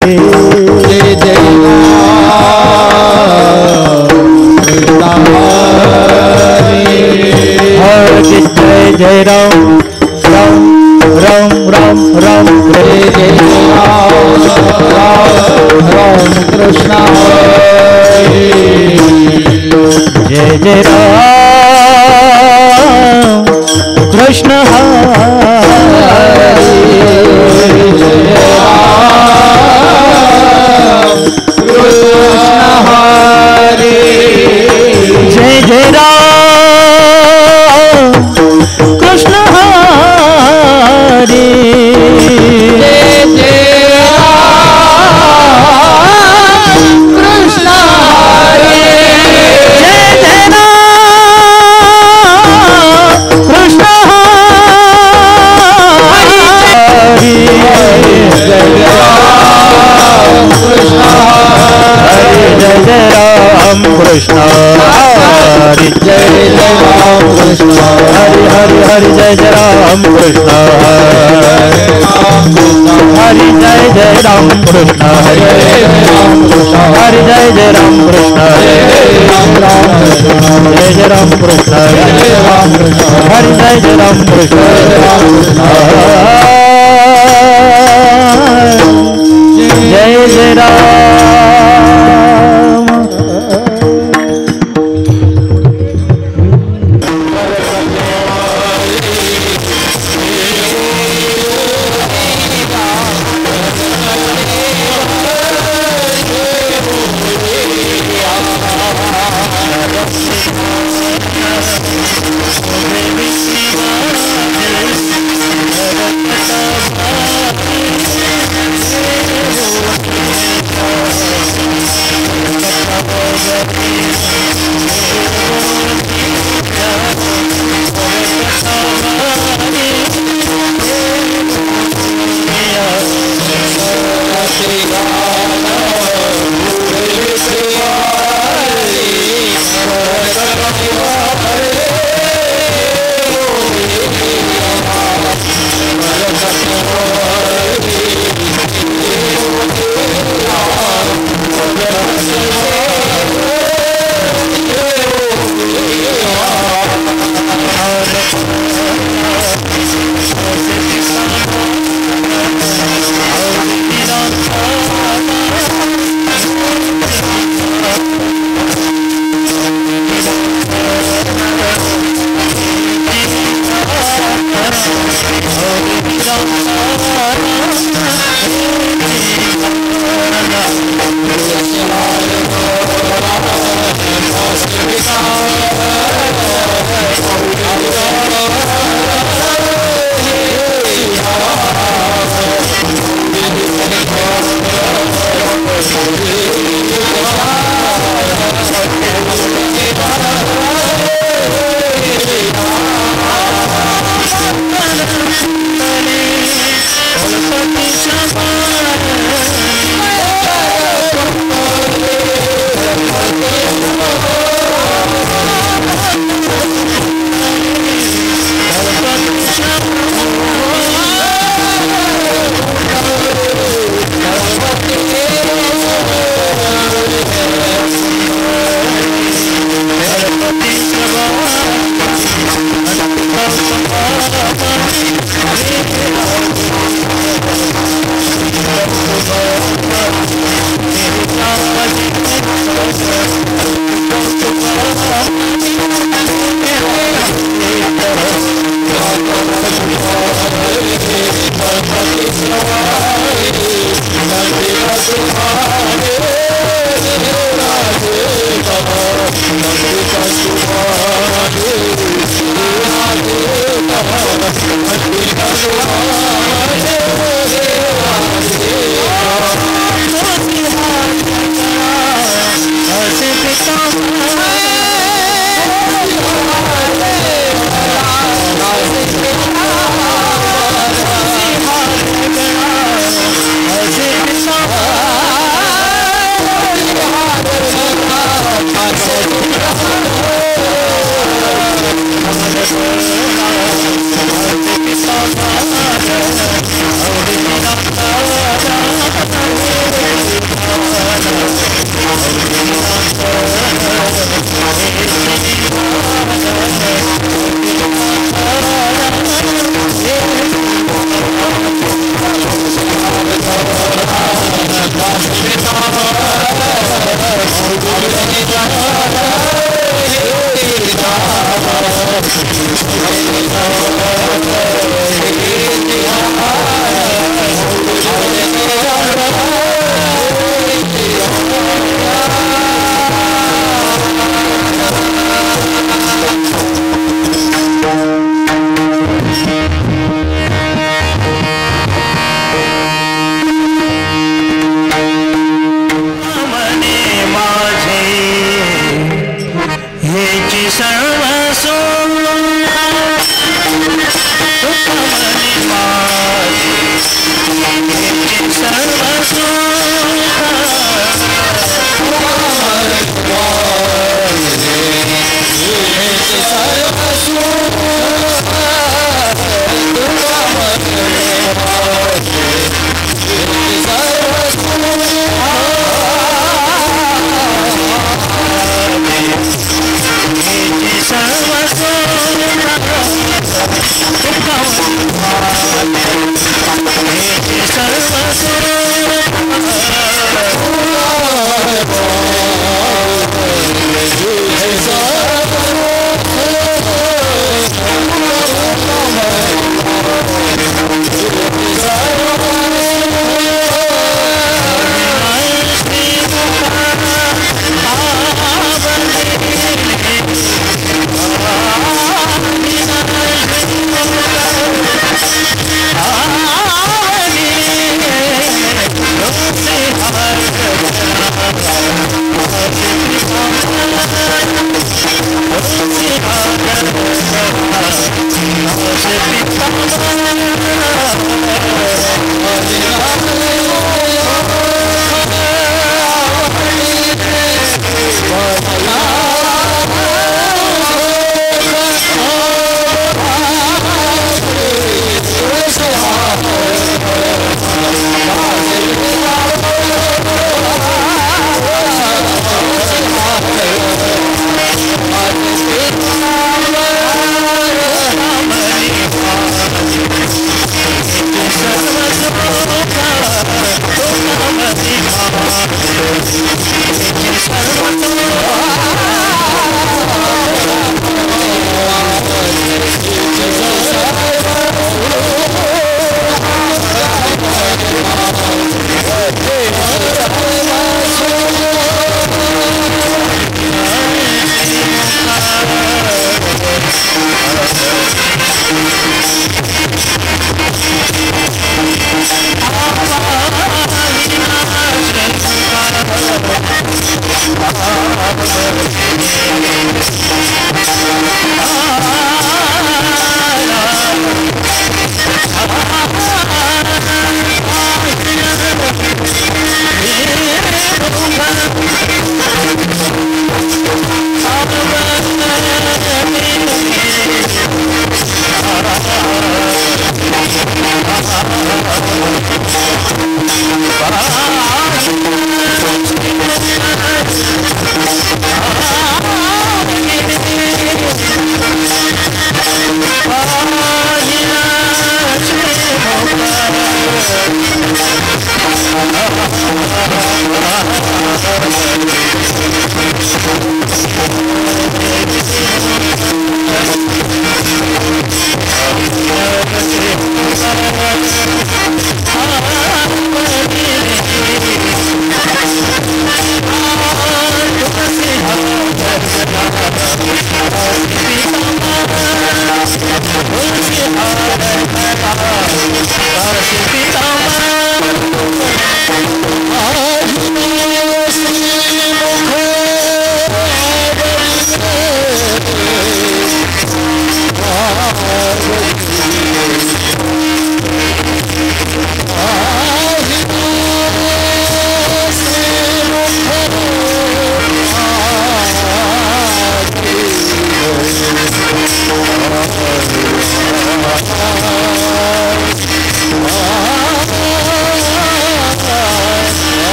जय जय जय जय राम राम राम राम राम जय जय राम कृष्ण जय जय राम कृष्ण जय जय राम कृष्ण हरे जय जय कृष्ण हरे जय जय राम कृष्ण हरे जय राम कृष्ण हरे जय जय राम कृष्ण हरे जय राम कृष्ण हरे हरे हरे जय जय राम कृष्ण हरे जय जय राम कृष्ण हरे हरे जय जय राम कृष्ण जय जय राम कृष्ण हरे जय जय राम कृष्ण जय जय राम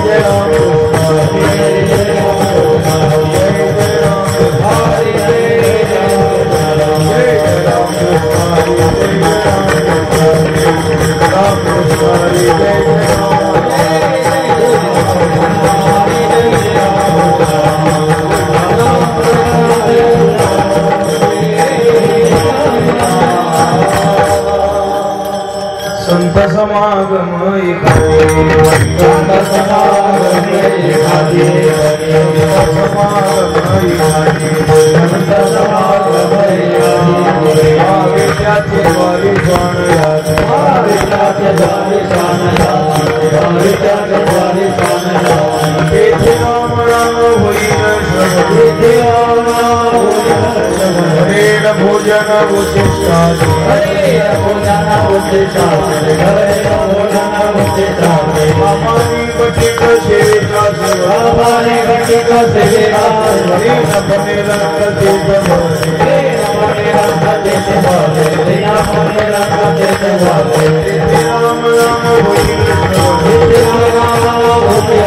जय संत समागम एकादे संत समागम एकादे संत समागम एकादे संत समागम एकादे भावित्याचे द्वारी स्वान यात भावित्याचे द्वारी स्वान यात भावित्याचे द्वारी स्वान यात तेथे राम राम होईल श्रवण तेथे राम राम होईल श्रवण हरे भोजन उचिष्टादि हरे भोजन उचिष्टादि हरे भोजन उचिष्टादि हमारी बटिक सेविका सेवा हमारी बटिक सेविका हरे अपने रंग देते हरे अपने रंग देते हरे अपने रंग देते हरे राम राम होईल हरे राम राम होईल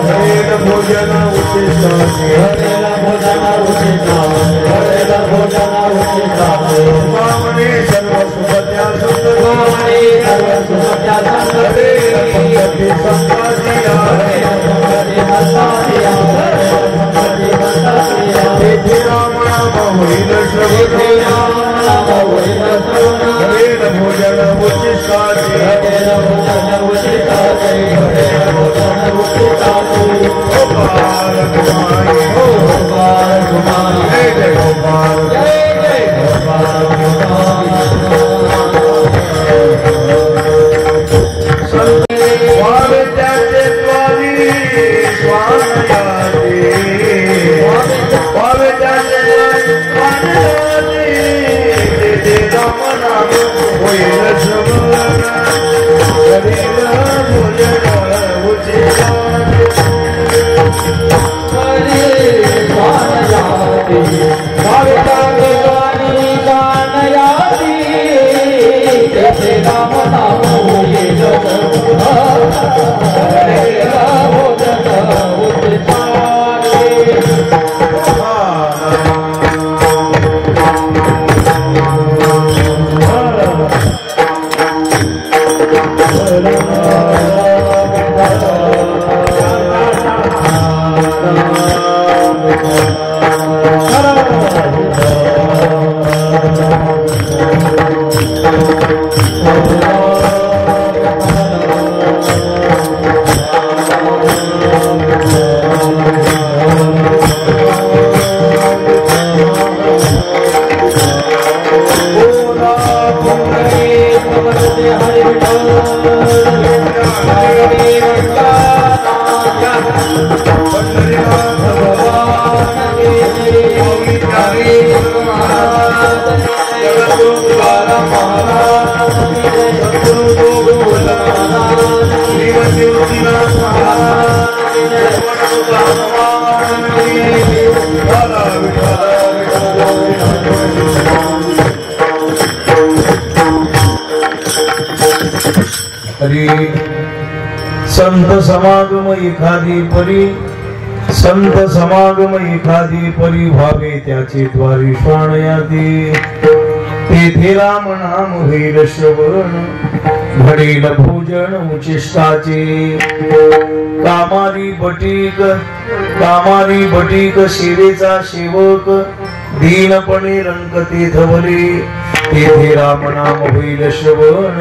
हरे भोजन उचिष्टादि हरे भोजन उचिष्टादि हरे भोजन उचिष्टादि मामने सर्व सुखत्या मामने सर्व सुखत्या हरे संगति संपादिया हरे संगति संपादिया हरे संगति संपादिया तेथे राम राम होईल श्रवण राम राम होईल श्रवण हरे भोजन उचिष्टादि हरे भोजन उचिष्टादि हरे भोजन उचिष्टादि गोपाल कुमारी गोपाल कुमारी जय गोपाल जय गोपाल भावित्याचे द्वारी स्वान याते भावित्याचे द्वारी स्वान याते तेथे राम नाम होईल श्रवण हरे भोजन उचिष्टादि हरे स्वान याते भावित्याचे द्वारी स्वान याते तेथे राम नाम होईल संत समागम एखादी परी संत समागम एखादी परी भावे त्याचे द्वारी श्वान याते तेथे राम नाम होईल श्रवण घडेल भोजन उचिष्टाचे कामारी बटीक सेवेचा सेवक दीनपणे रंगते धवले तेथे राम नाम होईल श्रवण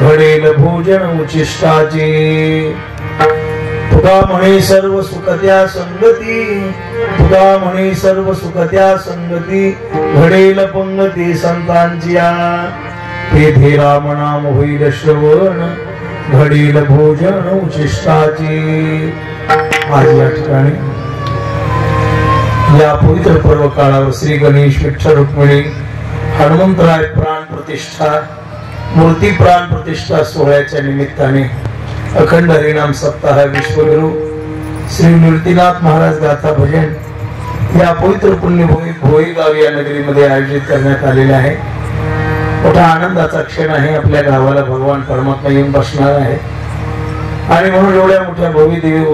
घडेल भोजन उचिष्टाचे तुका म्हणे सर्व सुखत्या संगती घडेल पंगती संतांच्या तेथे राम नाम होईल श्रवण घडेल भोजन उचिष्टाचे आज या ठिकाणी या पवित्र पर्व काळावर श्री गणेश विठ्ठल रुक्मिणी हनुमंतराय प्राण प्रतिष्ठा मूर्ती प्राण प्रतिष्ठा सोहळ्याच्या निमित्ताने अखंड हरिनाम सप्ताह विश्वगुरु श्री निवृत्तीनाथ महाराज गाथा भजन या पवित्र पुण्यभूमी भोईगाव या नगरीमध्ये आयोजित करण्यात आलेले आहे। मोठा आनंदाचा क्षण आहे। आपल्या गावाला भगवान परमात्मा येऊन बसणार आहे आणि म्हणून एवढ्या मोठ्या भव्य दिव्य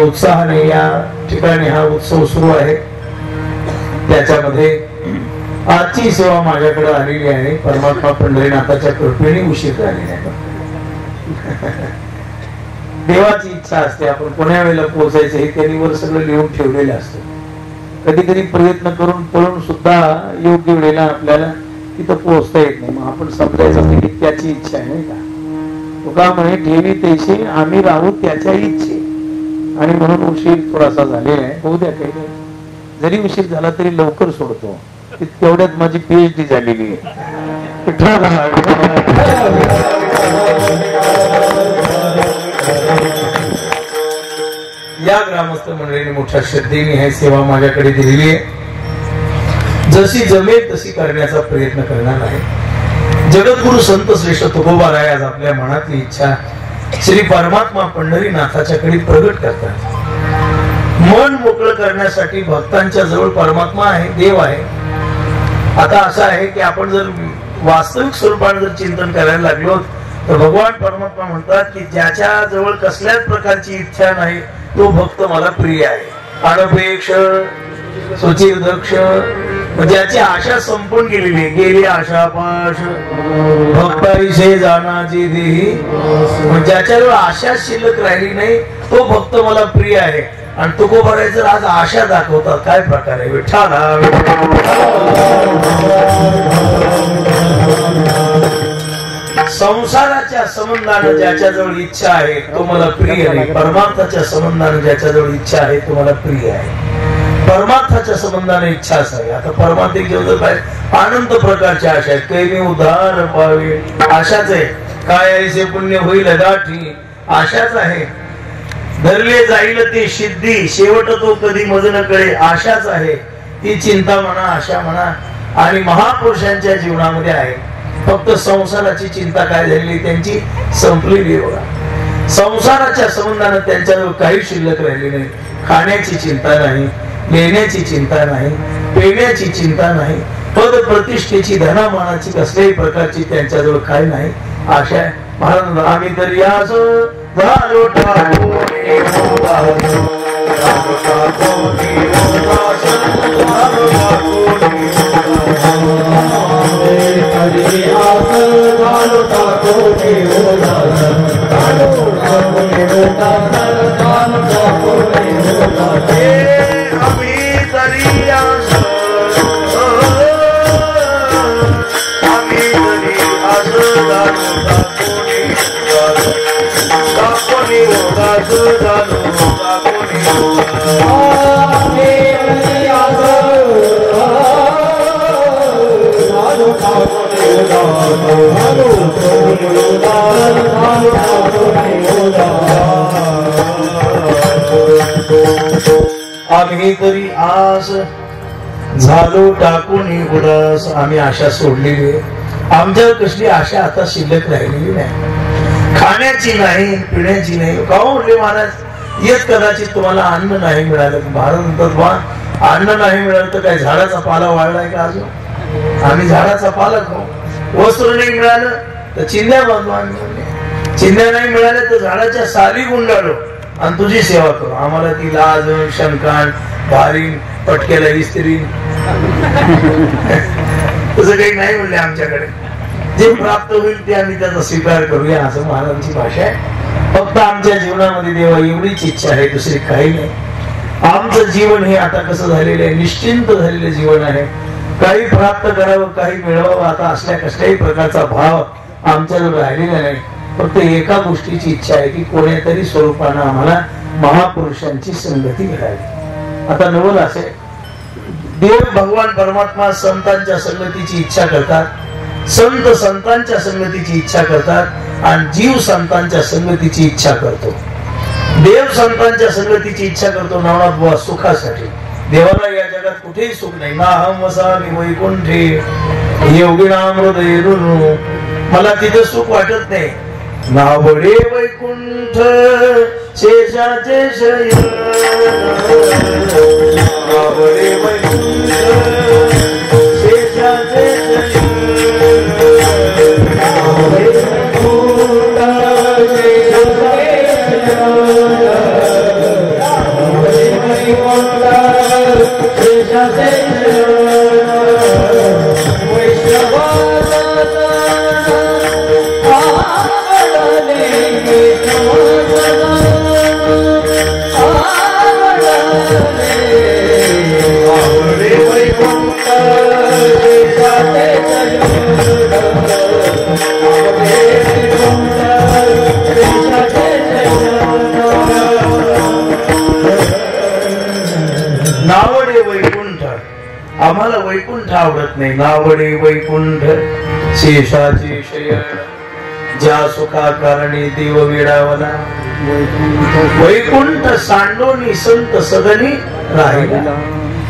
उत्साहाने या ठिकाणी हा उत्सव सुरू आहे। त्याच्यामध्ये आजची सेवा माझ्याकडे आलेली आहे। परमात्मा पंढरीनाथाच्या कृपेने उशीर झालेला आहे। देवाची इच्छा असते आपण कोण्या वेळेला पोहोचायचं हे त्यांनी वर सगळं लिहून ठेवलेलं असतं। कधी कधी प्रयत्न करून पळून सुद्धा योग्य वेळेला आपल्याला तिथं पोहोचता येत नाही. मग आपण समजायचं की त्याची इच्छा आहे नाही का. तुका म्हणे ठेवी तेशी आम्ही राहू त्याच्या इच्छे. आणि म्हणून उशीर थोडासा झालेला आहे. होऊ द्या, काही नाही. जरी उशीर झाला तरी लवकर सोडतो. तेवढ्यात माझी PhD झालेली आहे. या ग्रामस्थ मंडळीने मोठ्या श्रद्धेने ही सेवा माझ्याकडे दिलेली आहे. जशी जमेल तशी करण्याचा प्रयत्न करणार आहे. जगद्गुरु संत श्रेष्ठ तुकोबाराय आज आपल्या मनातली इच्छा श्री परमात्मा पंढरीनाथाच्याकडे प्रगट करतात. मन मोकळं करण्यासाठी भक्तांच्या जवळ परमात्मा आहे, देव आहे. आता असं आहे की आपण जर वास्तविक स्वरूपाने जर चिंतन करायला लागलो तर भगवान परमात्मा म्हणतात की ज्याच्या जवळ कसल्याच प्रकारची इच्छा नाही तो भक्त मला प्रिय आहे. अनपेक्ष सुचिर दक्ष, ज्याची आशा संपून गेलेली गेली आशा पाश भक्ताविषयी जाणाची देही, ज्याच्याजवळ आशा शिल्लक राहिली नाही तो भक्त मला प्रिय आहे. आणि तुकोबाराय जर आज आशा दाखवतात, काय प्रकार आहे. विठ्ठला संसाराच्या संबंधानं ज्याच्याजवळ इच्छा आहे तो मला प्रिय नाही. परमार्थाच्या संबंधानं ज्याच्याजवळ इच्छा आहे तो मला प्रिय आहे. परमार्थाच्या संबंधाने इच्छाच आहे. आता परमार्थिक जेवढं काय अनंत प्रकारच्या आशा आहेत. काही उद्धार पावे आशाच आहे. काय ऐसे पुण्य होईल गाठी आशाच आहे. धरले जाईल ते सिद्धी शेवट तो कधी मज न कळे आशाच आहे. ती चिंता म्हणा, आशा म्हणा. आणि महापुरुषांच्या जीवनामध्ये आहे. फक्त संसाराची चिंता काय झालेली त्यांची संपलेली बघा. संसाराच्या संबंधाने त्यांच्याजवळ काही शिल्लक राहिली नाही. खाण्याची चिंता नाही, लेण्याची चिंता नाही, पेण्याची चिंता नाही, पद प्रतिष्ठेची धनामानाची कसल्याही प्रकारची त्यांच्याजवळ काय नाही. आशा आहे. महाराज आम्ही तरी आज झालो आम्ही तरी आस झालो टाकून उदास. आम्ही आशा सोडलेली आहे. आमच्यावर कसली आशा आता शिल्लक राहिलेली नाही. खाण्याची नाही, पिण्याची नाही. का म्हटले महाराज येत कदाचित तुम्हाला अन्न नाही मिळालं. महाराज म्हणतात अन्न नाही मिळालं तर काय झाडाचा पाला वाढलाय का अजून. आम्ही झाडाचा पाला खाऊ. वस्त्र नाही मिळालं तर चिंध्या बांधू. आम्ही चिंध्या नाही मिळाल्या तर झाडाच्या साली गुंडाळू आणि तुझी सेवा करू. आम्हाला ती लाज शंकान भारी पटकेला इस्त्री तसं काही नाही म्हणले. आमच्याकडे जे प्राप्त होईल ते आम्ही त्याचा स्वीकार करूया असं महाराजांची भाषा आहे. फक्त आमच्या जीवनामध्ये देवा एवढीच इच्छा आहे, दुसरी काही नाही. आमचं जीवन हे आता कसं झालेलं आहे, निश्चिंत झालेलं जीवन आहे. काही प्राप्त करावं, काही मिळवावं आता असल्या कसल्याही प्रकारचा भाव आमच्याजवळ राहिलेला नाही. फक्त एका गोष्टीची इच्छा आहे की कोणत्यातरी स्वरूपानं आम्हाला महापुरुषांची संगती मिळावी. आता नवल असे देव भगवान परमात्मा संतांच्या संगतीची इच्छा करतात, संत संतांच्या संगतीची इच्छा करतात आणि जीव संतांच्या संगतीची इच्छा करतो. देव संतांच्या संगतीची इच्छा करतो नवनाथ बुवा सुखासाठी. देवाला या जगात कुठेही सुख नाही. ना हम वसामी वैकुंठे योगिनाम हृदय रुनु. मला तिथे सुख वाटत नाही. नावडे वैकुंठ शेषाचे शयन. नावडे वैकुंठ शेषाचे शयन. नावडे वैकुंठ शेषाचे शयन. नावडे वैकुंठ शेषाचे शयन. वैष्णव आवडत नाही. नावडे वैकुंठ शेषाचे शयन, ज्या सुखा कारणी देव वेडावला. वैकुंठ सांडोनी संत सदनी राहिला.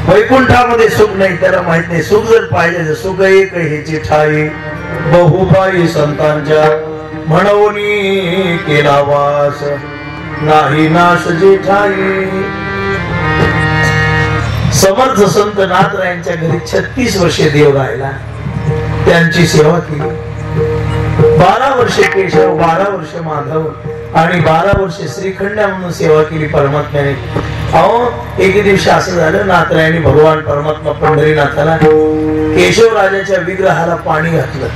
वैकुंठामध्ये सुख नाही, त्याला माहित नाही. सुख जर पाहिजे, सुख एक ह्याची ठाई बहुबाई संतांच्या म्हणूनी केला वास, नाही नाश जे ठाई. समर्थ संत नाथरायांच्या घरी 36 वर्षे देव राहिला. त्यांची सेवा केली. 12 वर्षे केशव, 12 वर्ष माधव आणि 12 वर्षे श्रीखंड म्हणून सेवा केली परमात्म्याने. अहो एके दिवशी असं झालं, नाथरायांनी भगवान परमात्मा पंढरीनाथाला केशव राजाच्या विग्रहाला पाणी घातलं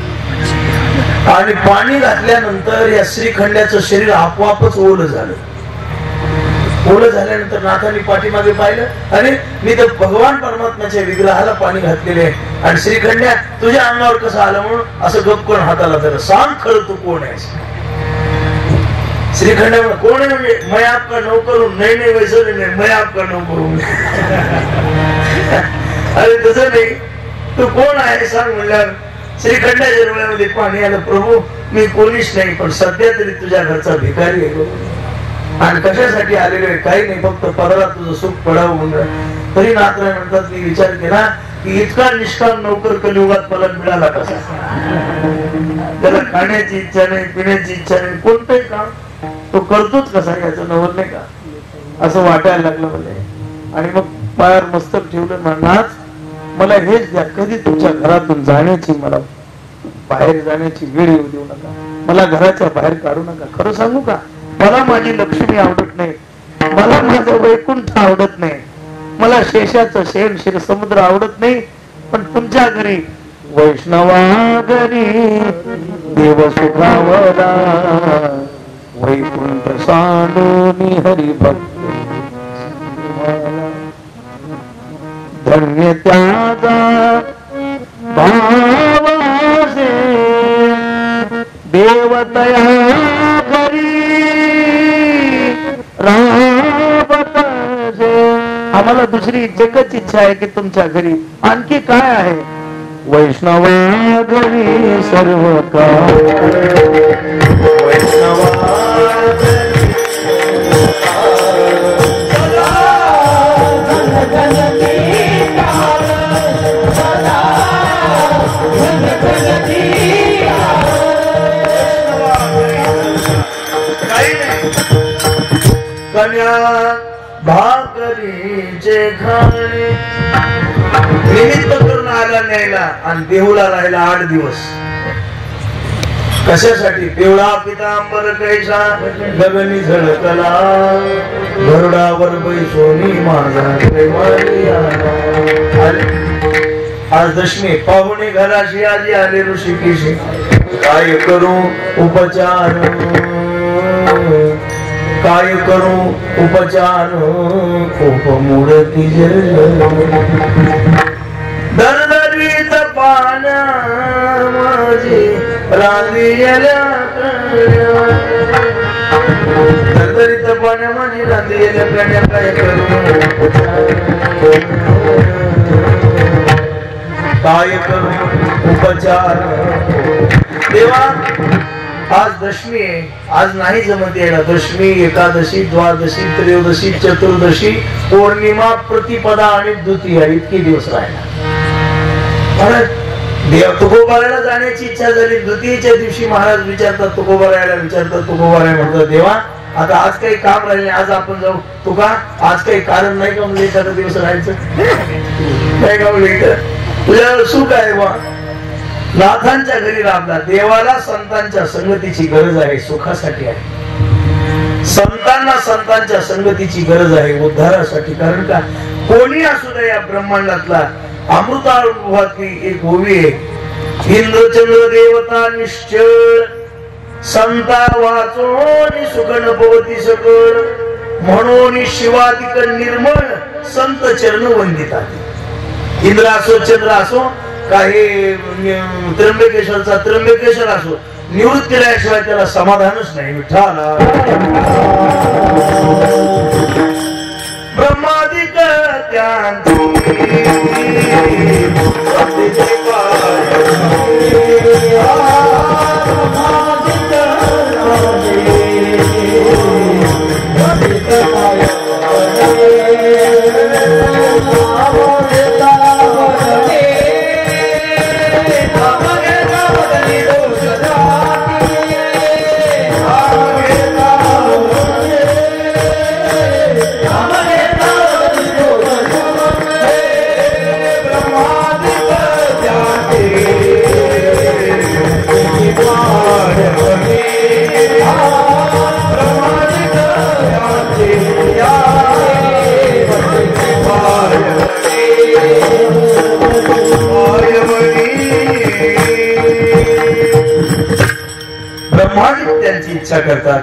आणि पाणी घातल्यानंतर या श्रीखंड्याचं शरीर आपोआपच ओलं झालं. ओलं झाल्यानंतर नाथांनी पाठीमागे पाहिलं, अरे मी तर भगवान परमात्म्याच्या विग्रहाला पाणी घातलेले आहे आणि श्रीखंड्या तुझ्या अंगावर कसं आलं म्हणून असं गप करून हाताला धरलं. सांग खरं तू कोण आहेस? श्रीखंड कोण आहे म्हणजे मैं आपका नौकर हूं. नाही नाही वैसे नाही, मैं आपका नौकर हूं. अरे तसं नाही, तू कोण आहे सांग म्हणल्यावर श्रीखंडाच्या डोळ्यामध्ये पाणी आलं. प्रभू मी कोणीच नाही, पण सध्या तरी तुझ्या घरचा भिकारी आहे. आणि कशासाठी आलेलो आहे? काही नाही, फक्त पदरात तुझं सुख पडावं म्हणून. तरी नाथराय म्हणतात, मी विचार केला की इतका निष्काम नौकर कलियुगात मला मिळाला कसा? त्याला खाण्याची इच्छा नाही, पिण्याची इच्छा नाही, कोणतंही काम तो करतोच कसा याचं नवल नाही का असं वाटायला लागलं मला. आणि मग पायावर मस्तक ठेवलं, म्हणणार मला हेच द्या, कधी तुमच्या घरातून जाण्याची, मला बाहेर जाण्याची वेळ येऊ देऊ नका, मला घराच्या बाहेर काढू नका. खरं सांगू का, मला माझी लक्ष्मी आवडत नाही, मला माझं वैकुंठ आवडत नाही, मला शेषाचं शेण शिर समुद्र आवडत नाही, पण तुमच्या घरी वैष्णवा घरी देव सुखावला, वैकुंठ सांडोनी हरिभक्त धन्य त्याचा भावासे देवतया घरी राबतसे. आम्हाला दुसरी एकच इच्छा आहे की तुमच्या घरी आणखी काय आहे? वैष्णवा घरी सर्व काय, वैष्णवा भाकरीचे खाणे निमित्त करून आला न्यायला आणि देहुला राहिला 8 दिवस. कशासाठी? देवळा पितांबर कैसा गगनी झळकला, गरुडावर बैसोनी माझा प्रेमाली आला. आज दशमी, पाहुणे घराशी आजी आले ऋषिकेशी, काय करू उपचार, काय करू उपचार, खूप मूर्ती दरदरीत पाण्या माझी रांदियल्या, दरदरीत पाण्या माझी रांदियल्या प्राण्या, काय करू काय करू उपचार. देवा आज दशमी आहे, आज नाही जमत यायला. दशमी, एकादशी, द्वादशी, त्रयोदशी, चतुर्दशी, पौर्णिमा, प्रतिपदा आणि द्वितीया इतके दिवस राहिला. देव तुकोबारायला जाण्याची इच्छा झाली. द्वितीयेच्या दिवशी महाराज विचारतात, तुकोबारायला विचारतात, तुकोबाराय म्हणतात, देवा आता आज काही काम राहिले, आज आपण जाऊ. तुका आज काही कारण नाही का म्हणजे एखादा दिवस राहायचं? काय का म्हणजे तुझ्यावर सुख आहे बा. नाथांच्या घरी राबला. देवाला संतांच्या संगतीची गरज आहे, सुखासाठी आहे. संतांना संतांच्या संगतीची गरज आहे, उद्धारासाठी. कारण का, कोणी असू दे या ब्रह्मांडातला अमृतानुभवातली एक ओवी आहे. इंद्रचंद्र देवता निश्चळ, संता वाचोनी सुखन भवती सकळ, म्हणून शिवाधिक निर्मळ संत चरण वंदितात. इंद्र असो, चंद्र असो, काही त्र्यंबकेश्वरचा त्र्यंबकेश्वर असो, निवृत्त केल्याशिवाय त्याला समाधानच नाही. विठ्ठला ब्रह्मादिक ब्रह्माजी त्यांची इच्छा करतात.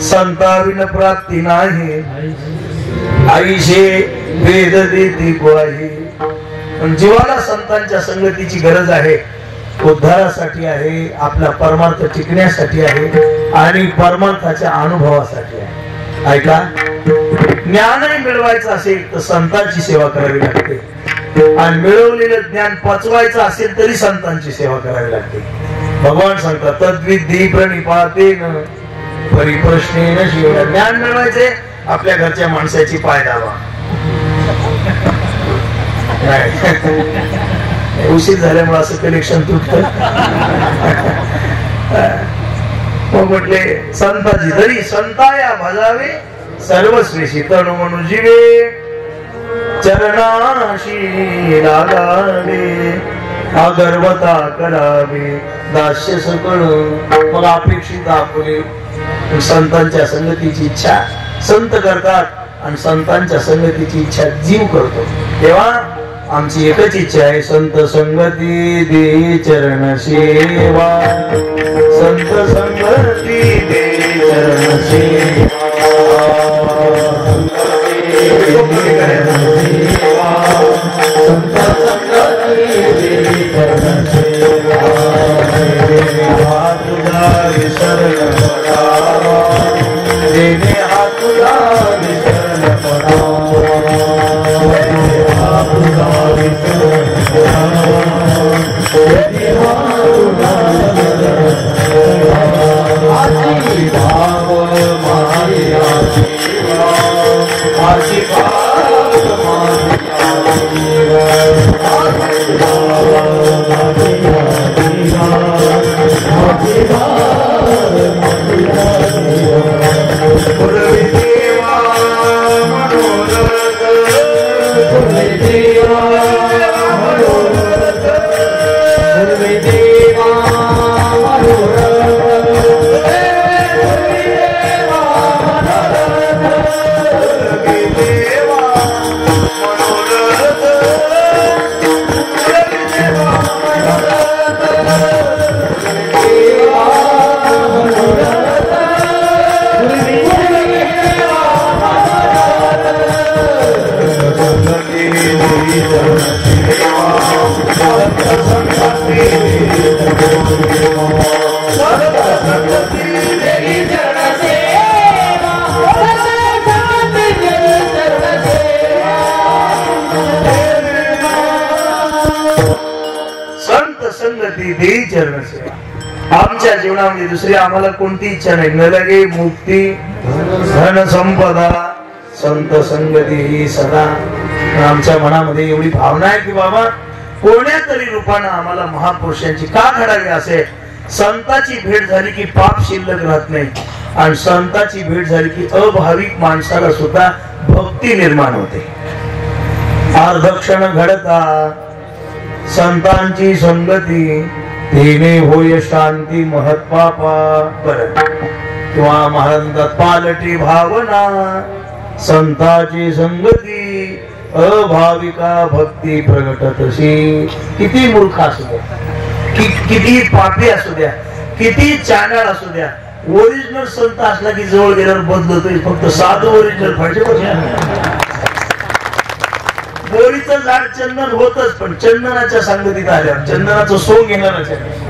संताविन प्राप्ती नाही आईशे वेद देती ग्वाही. पण जीवाला संतांच्या संगतीची गरज आहे, उद्धारासाठी आहे, आपला परमार्थ टिकण्यासाठी आहे आणि परमार्थाच्या अनुभवासाठी आहे. ऐका, ज्ञानही मिळवायचं असेल तर संतांची सेवा करावी लागते आणि मिळवलेलं ज्ञान पचवायचं असेल तरी संतांची सेवा करावी लागते. भगवान सांगतात तद्विधी प्रणिपातेन परिप्रश्नेन शिव. ज्ञान मिळवायचे आपल्या घरच्या माणसाची पाय दावा. उशीर झाल्यामुळे असं कनेक्शन तुटत. मग म्हटले संताची जरी संताया भजावे सर्वश्रेशी तणु म्हणू जीवे चरणाशी लागावे अगर्वता करावे दास्य सकळ. मग अपेक्षित आपले संतांच्या संगतीची इच्छा संत करतात आणि संतांच्या संगतीची इच्छा जीव करतो. तेव्हा आमची एकच इच्छा आहे, संत संगती दे चरण सेवा. संत संगती दे चरण सेवा. आमच्या जीवनामध्ये दुसरी आम्हाला कोणती इच्छा नाही. न लगे मुक्ती धन संपदा संत संगती ही सदा. आमच्या मनामध्ये एवढी भावना आहे की बाबा कोण्या तरी रूपानं आम्हाला महापुरुषांची का घडावी असे. संताची भेट झाली की पाप शिल्लक राहत नाही आणि संताची भेट झाली की अभाविक माणसाला सुद्धा भक्ती निर्माण होते. अर्धक्षण घडता संतांची संगती तेने होय शांती महत्पापा. परत किंवा महाराजांचा पालटी भावना संताची संगती अभाविका भक्ती प्रगटतशी. किती मूर्ख असू द्या, किती पापी असू द्या, किती चांडाळ असू द्या, ओरिजिनल संत असला की जवळ गेल्यावर बदलतोय. फक्त साधं ओरिजिनल पाहिजे. बोरीचं झाड चंदन होतच पण चंदनाच्या संगतीत आल्यावर चंदनाचं सोंग घेणारच आहे.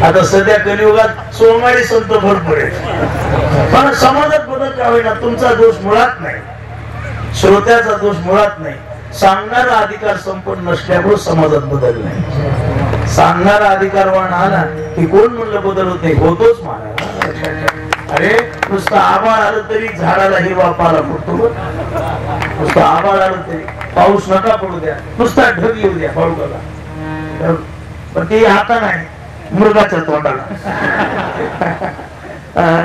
आता सध्या कलियुगात सोंगाडी संत भरपूर आहेत पण समाजात बदल का होईना तुमचा दोष मुळात नाही. श्रोत्याचा दोष मुळात नाही, सांगणारा अधिकार संपन्न नसल्यामुळे समाजात बदल नाही. सांगणारा अधिकारवान आला की कोण म्हणलं बदल होत नाही, होतोच महाराज. अरे नुसतं आभाळ आलं तरी झाडाला हिरवा पाला फुटतो. नुसतं आभाळ आलं तरी पाऊस नका पडू द्या, नुसता ढग येऊ द्या पाऊसाला, पण ते आता नाही मृगाच्या तोंडाला.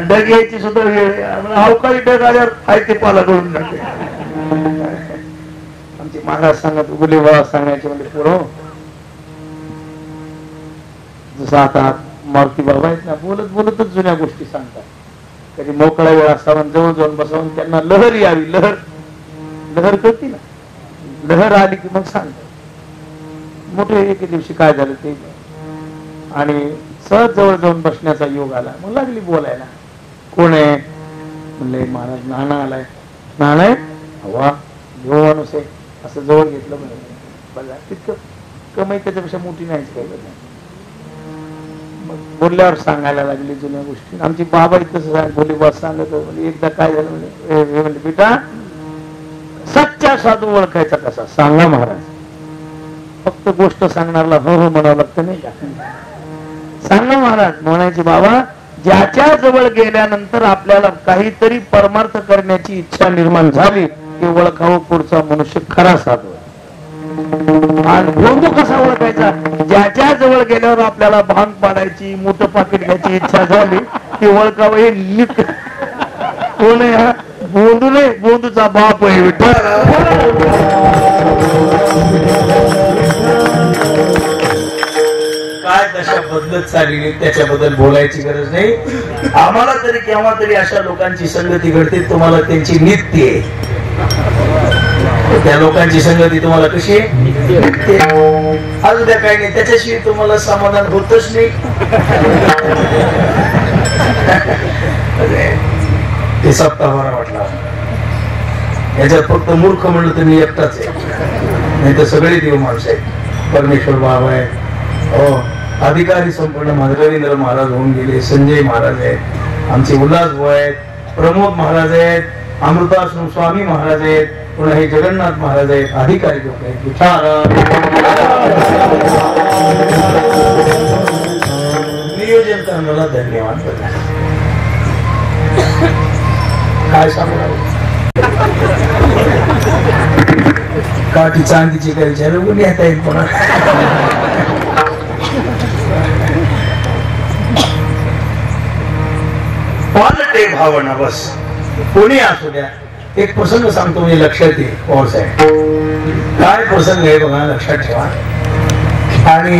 ढग यायची सुद्धा वेळ, अवकाळी ढग आल्यावर आहे ते पाला करून जाते. आमचे महाराज सांगत गुले बाबा सांगायचे म्हणजे पुरो जसं आता मारुती बाबा आहेत ना, बोलत बोलतच जुन्या गोष्टी सांगतात. कधी मोकळा वेळ असावा जवळ जाऊन बसावून त्यांना लहर यावी. लहर कळती ना, लहर आली की मग सांगतात. मोठे एके दिवशी काय झालं ते, आणि सहज जवळ जाऊन बसण्याचा योग आला. मग लागली बोलायला, कोण आहे म्हणले महाराज नाना आलाय. नाना आहे हवा देव माणूस आहे. असं जवळ घेतलं बघा, तितकं कमाई त्याच्यापेक्षा मोठी नाहीच काही बघा. बोलल्यावर सांगायला लागली जुन्या गोष्टी. आमची बाबा इथं बोली बात सांगत म्हणजे एकदा काय झालं म्हणजे बेटा सच्चा साधू ओळखायचा कसा सांगा महाराज. फक्त गोष्ट सांगणारला हो हो म्हणावं लागतं नाही का, सांगा महाराज. म्हणायचे बाबा ज्याच्या जवळ गेल्यानंतर आपल्याला काहीतरी परमार्थ करण्याची इच्छा निर्माण झाली की ओळखावं पुढचा मनुष्य खरा साधू. आणि भोंदू कसा ओळखायचा, ज्याच्या जवळ गेल्यावर आपल्याला भांग पाडायची मोठं पाकिट घ्यायची इच्छा झाली की ओळखावं हे निक कोण आहे हा भोंदू नाही, भोंदूचा बाप आहे विठ्ठल. काय दशा बदलत चालली त्याच्याबद्दल बोलायची गरज नाही. आम्हाला तरी केव्हा तरी अशा लोकांची संगती घडते, तुम्हाला त्यांची नित्य आहे. त्या लोकांची संगती तुम्हाला कशी आहे, आज उद्या काही नाही, त्याच्याशिवाय तुम्हाला समाधान होतच नाही. ते सप्ताह बरा वाटला. याच्यात फक्त मूर्ख म्हणलं तर मी एकटाच आहे, नाही तर सगळे देव माणसं आहेत. परमेश्वर बाबा आहे, हो अधिकारी संपूर्ण महाराज रवींद्र महाराज होऊन गेले, संजय महाराज आहेत, आमचे उल्हास भाऊ आहेत, प्रमोद महाराज आहेत, अमृताश्रम स्वामी महाराज आहेत, पुन्हा हे जगन्नाथ महाराज आहेत, अधिकारी लोक आहेत. नियोजन करण्याला धन्यवाद. काय सांगू काठी चांदीची काही विचार येता येईल पुन्हा. पॉझिटिव्ह भावना बस कोणी असू द्या. एक प्रसंग सांगतो म्हणजे लक्षात येईल. पवार साहेब काय प्रसंग आहे बघा, लक्षात ठेवा. आणि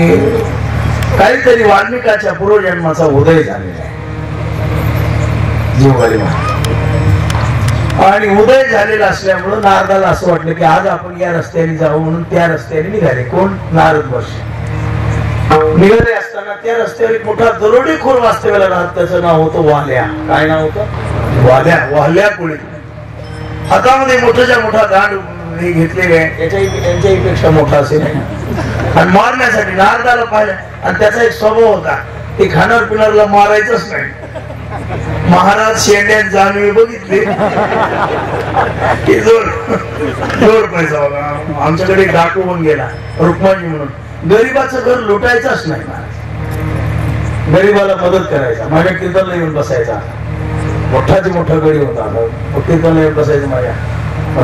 काहीतरी वाल्मिकाच्या पूर्वजन्माचा उदय झालेला आहे जीवगाडी महाराज. आणि उदय झालेला असल्यामुळं नारदाला असं वाटलं की आज आपण या रस्त्याने जाऊ, म्हणून त्या रस्त्याने निघाले. कोण नारद वर्ष निघाले असताना त्या रस्त्यावर एक मोठा दरोडेखोर वास्तव्याला राहत. त्याचं नाव होतं वाल्या. काय नाव होतं, वाल्या कोळी. हातामध्ये मोठाच्या मोठा दांड घेतलेले आहे, यांच्याही पेक्षा मोठा असेल. आणि मारण्यासाठी नारदाला पाहिलं. आणि त्याचा एक स्वभाव होता, ते खाणार पिणारला मारायचंच नाही. महाराज शेंड्यात जाणवे बघितले की जोर पैसा बघा. आमच्याकडे डाकू होऊन गेला रुक्माजी म्हणून. गरीबाचं घर लुटायचंच नाही महाराज, गरीबाला मदत करायचा. माझ्या कीर्तनला येऊन बसायचा. मोठाची मोठा गरीब होता, कीर्तनला येऊन बसायचं माझ्या.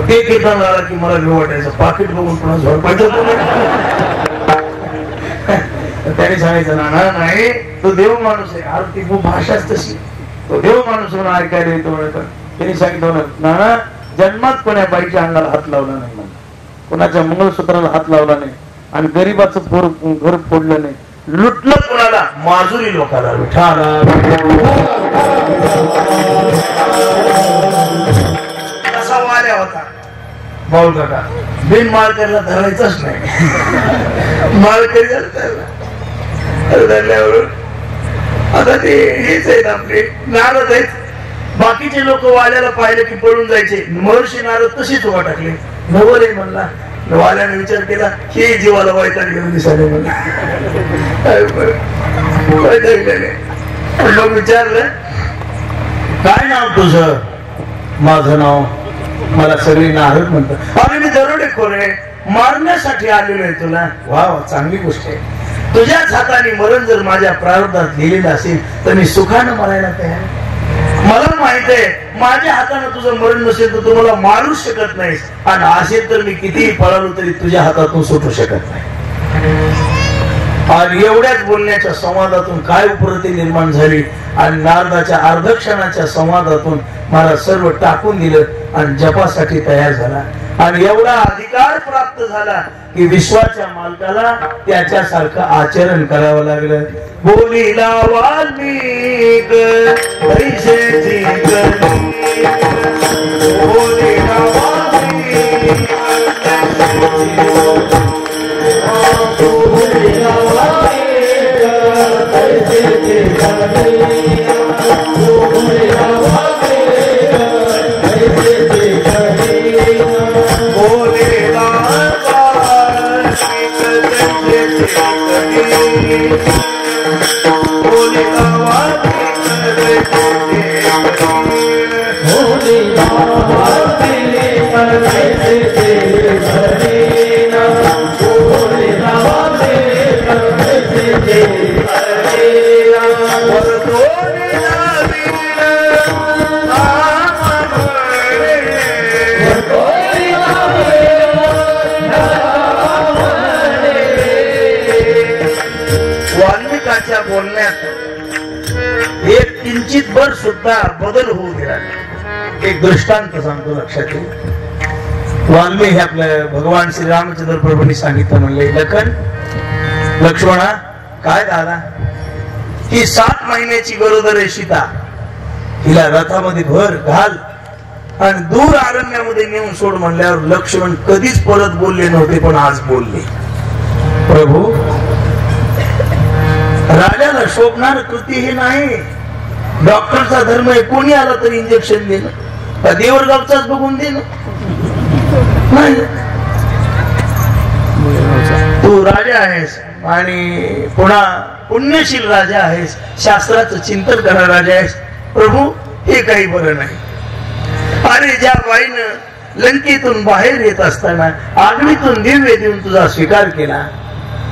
ते कीर्तन आला की मला घेऊ वाटायचं. पाकिट बघून पुन्हा झोपायचं. त्याने सांगायचं ना नाही तो देव माणूस आहे. अरे ती भाषाच तशी, तो देव माणूस म्हणून ऐकायला येतो. त्यांनी सांगितलं ना जन्मात कोण्या बाईच्या अंगाला हात लावला नाही, म्हणा कोणाच्या मंगळसूत्राला हात लावला नाही, आणि गरीबाचं घर फोडलं नाही, लुटलं कोणाला, माजुरी लोकाला. कसा वाल्या होता बाऊल काका. बिन माळकरीला धरायचंच नाही. माळकरी धरल्यावर आता ते हेच आहेत आपले नारद आहेत. बाकीचे लोक वाल्याला पाहिलं की पळून जायचे. महर्षी नारद तशीच उभा टाकले. नवल आहे म्हणला. वाल्याने विचार केला हे जीवाला वाईटात घेऊन दिसायला म्हणला. मग विचारलं काय नाव तुझं. माझं नाव मला सगळी नारद म्हणतात, अरे मी दरोडेखोर आहे, मारण्यासाठी आलेलो आहे तुला. वा वा, चांगली गोष्ट आहे. तुझ्याच हाताने मरण जर माझ्या प्रारब्धात लिहिलेलं असेल तर मी सुखानं मरायला तयार. मला माहित आहे माझ्या हाताने तुझं मरण नसेल तर तू मला मारूच शकत नाहीस, आणि असेल तर मी कितीही पळालो तरी तुझ्या हातातून सुटू शकत नाही. आणि एवढ्याच बोलण्याच्या संवादातून काय उपरती निर्माण झाली, आणि नारदाच्या अर्धक्षणाच्या संवादातून मला सर्व टाकून दिलं आणि जपासाठी तयार झाला. आणि एवढा अधिकार प्राप्त झाला की विश्वाच्या मालकाला त्याच्यासारखं आचरण करावं लागलं. बोलीला वाल्मिक पैसेची बोलीला वाल्मिक बोलण्यात एक किंचित भर सुद्धा बदल होऊ दिला. एक दृष्टांत सांगतो लक्षात ठेव. वाल्मिकी आपल्या भगवान श्री रामचंद्र प्रभूंनी सांगितलं, म्हणले लक्ष्मणा काय दादा, ही 7 महिन्याची गरोदर आहे सीता, हिला रथामध्ये भर घाल आणि दूर अरण्यामध्ये नेऊन सोड म्हणल्यावर लक्ष्मण कधीच परत बोलले नव्हते, पण आज बोलले. प्रभू, राजाला शोभणार कृती ही नाही. डॉक्टरचा धर्म आहे, कोणी आला तरी इंजेक्शन देणं, देवरगावचाच बघून देणं नाही. तू राजा आहेस आणि पुन्हा पुण्यशील राजा आहेस, शास्त्राचं चिंतन करणारा राजा आहेस. प्रभू, हे काही बरं नाही. अरे ज्या बाईनं लंकेतून बाहेर येत असताना आग्नीतून दिव्य देऊन तुझा स्वीकार केला,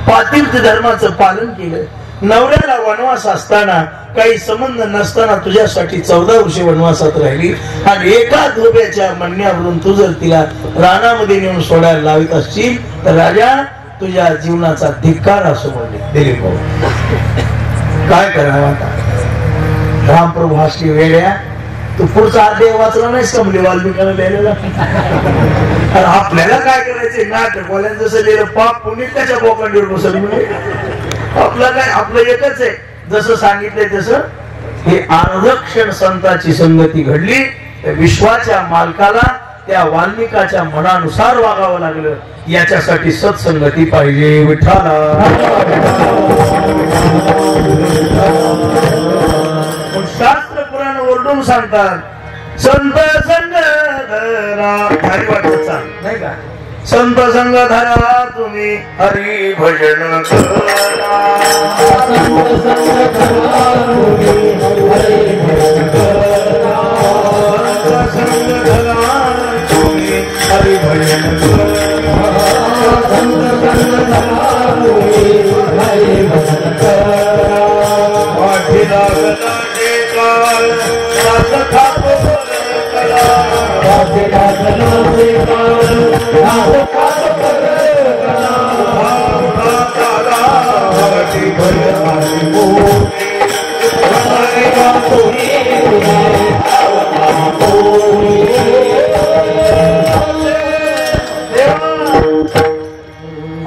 पातिव्रत धर्माचं पालन केलं, नवऱ्याला वनवास असताना काही संबंध नसताना तुझ्यासाठी 14 वर्षे वनवासात राहिली, आणि एका धोब्याच्या म्हणण्यावरून तू जर तिला रानामध्ये नेऊन सोडायला लावित असशील तर राजा, तुझ्या जीवनाचा धिक्कार असो म्हणले. दिलीप भाऊ, काय करावं आता? रामप्रभू हास्टी वेड्या, तू पुढचा अध्याय वाचला नाहीस का म्हणजे वाल्मिकाला लिहिलेला? आपल्याला काय करायचंय? नाटक वाल्यानं जसं लिहिलं पाप पुणे त्याच्या बोकांडीवर बसत म्हणजे आपलं काय, आपलं एकच आहे, जसं सांगितलंय तसं. हे अर्धक्षण संताची संगती घडली, विश्वाच्या मालकाला त्या वाल्मिकाच्या मनानुसार वागावं लागलं. याच्यासाठी सत्संगती पाहिजे. विठ्ठला शास्त्र पुराण ओरडून सांगतात, संत संग धरा, भारी वाटत चाल नाही का? संत संग धरा तुम्ही हरी भजन करा, संत संग धरा तुम्ही हरी भजन करा, संत संग धरा तुम्ही हरी भजन करा, संत संग धरा तुम्ही हरी भजन करा. पाठी लागला जे काळ नाथ खाप कला, पाठी लागला जे काळ नाथ खाप कला, भावना हरी भजन मोठी हरी बातोनी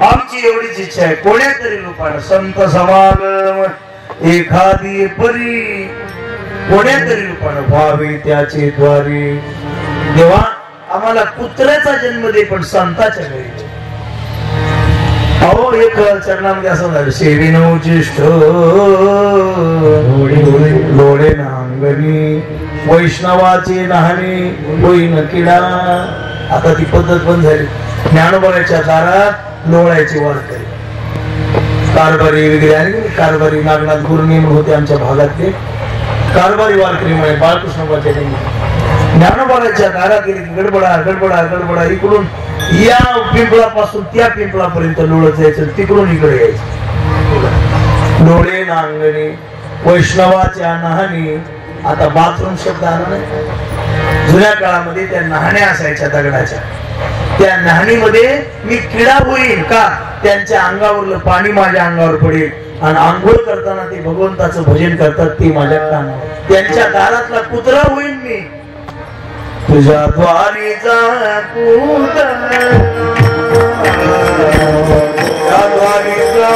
आमची एवढीच इच्छा आहे, कोण्यातरी रूपाने संत समागम एखादी परी कोण्यातरी रूपानं व्हावे त्याचे द्वारे. देवा, आम्हाला कुत्र्याचा जन्म दे पण संताच्या घरी. अहो, एक चरणामध्ये असं झालं, सेविनो ज्येष्ठ लोळे नांगणी, वैष्णवाचे नाहणे होईन किडा. आता ती पद्धत बंद झाली. ज्ञानोबाच्या दारात लोळायची वारकरी, कारभारी वगैरे आहे. कारभारी नागनाथ गुरु नेमून होते आमच्या भागातले. कारभारी वारकरी म्हणे बाळकृष्णोबाच्या ज्ञानोबाच्या दारात गेले की गडबडा गडबडा गडबडा, इकडून या पिंपळापासून त्या पिंपळापर्यंत लोळत जायचं, तिकडून इकडे यायचं. डोळे नांगणी वैष्णवाच्या नहानी. आता बाथरूम शब्द आला नाही. जुन्या काळामध्ये त्या नहाण्या असायच्या दगडाच्या. त्या नहाणीमध्ये मी किडा होईल का, त्यांच्या अंगावरलं पाणी माझ्या अंगावर पडेल आणि आंघोळ करताना ते भगवंताचं भजन करतात ते माझ्या कानावर. त्यांच्या दारातला कुत्रा होईल मी. तुझ्या द्वारीचा कुत्रा, तुझ्या द्वारीचा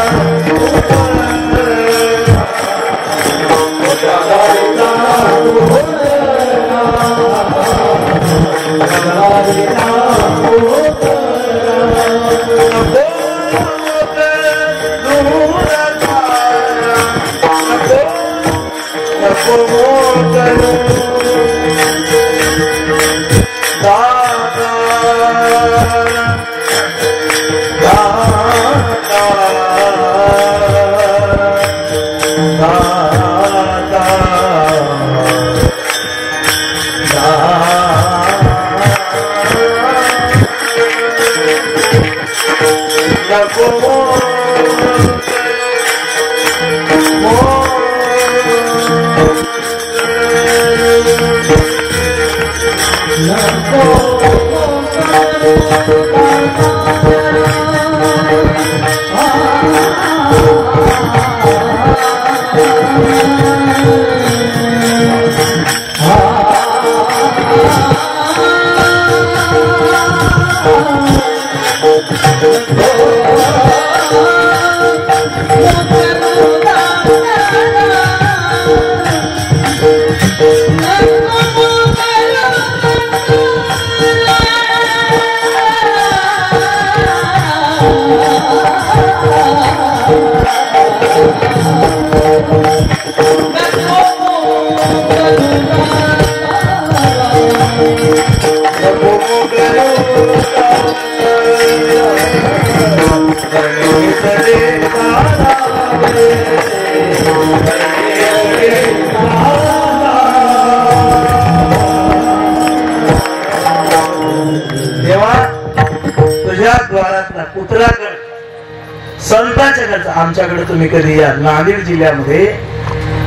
आमच्याकडे तुम्ही कधी या. नांदेड जिल्ह्यामध्ये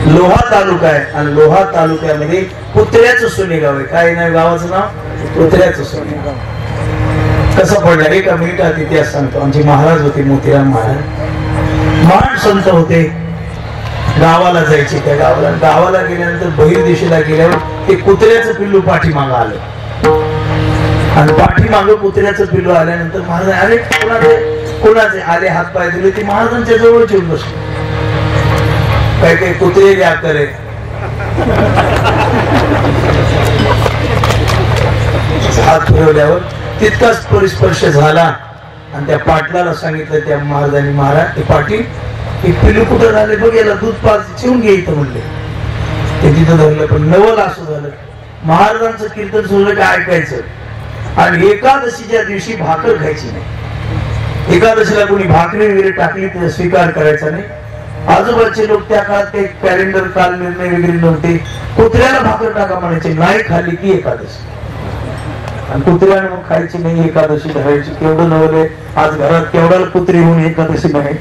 लोहा तालुका आहे आणि लोहा तालुक्यामध्ये कुत्र्याचं सोने गाव आहे. काय नाही गावाचं नाव? कुत्र्याचं सोने गाव. कसं पडलं एका मिनिटात इतिहास सांगतो. आमचे महाराज होते मोतीराम महाराज. महान संत होते. गावाला जायचे. त्या गावाला गेल्यानंतर बहिर्देशीला गेल्यावर ते कुत्र्याचं पिल्लू पाठीमागं आलं आणि पाठीमागं कुत्र्याचं पिल्लू आल्यानंतर महाराज अरे कोणाचे आले, हात पाय दिले. ते महाराजांच्या जवळच येऊन बसले. काय काय कुत्रे द्या करे. हात फिरवल्यावर तितकाच परिस्पर्श झाला आणि त्या पाटलाला सांगितलं त्या महाराजांनी, महाराज ते पाटील हे पिल्लू कुठं झाले बघ, याला दूध पाच चिवून घे इथं म्हणले. ते तिथं धरलं. पण नवल असं झालं, महाराजांचं कीर्तन सुरू काय ऐकायचं आणि एकादशीच्या दिवशी भाकर खायची नाही. एकादशीला कोणी भाकरी वगैरे टाकली तर स्वीकार करायचा नाही. आजूबाजूचे लोक त्या काळात ते कॅलेंडर काल निर्णय वगैरे नव्हते. कुत्र्याला भाकर टाका म्हणायचे. नाही खाली की एकादशी आणि कुत्र्याने मग खायची नाही एकादशी धरायची. केवढं नवले आज घरात केवढा कुत्री होऊन एकादशी नाही.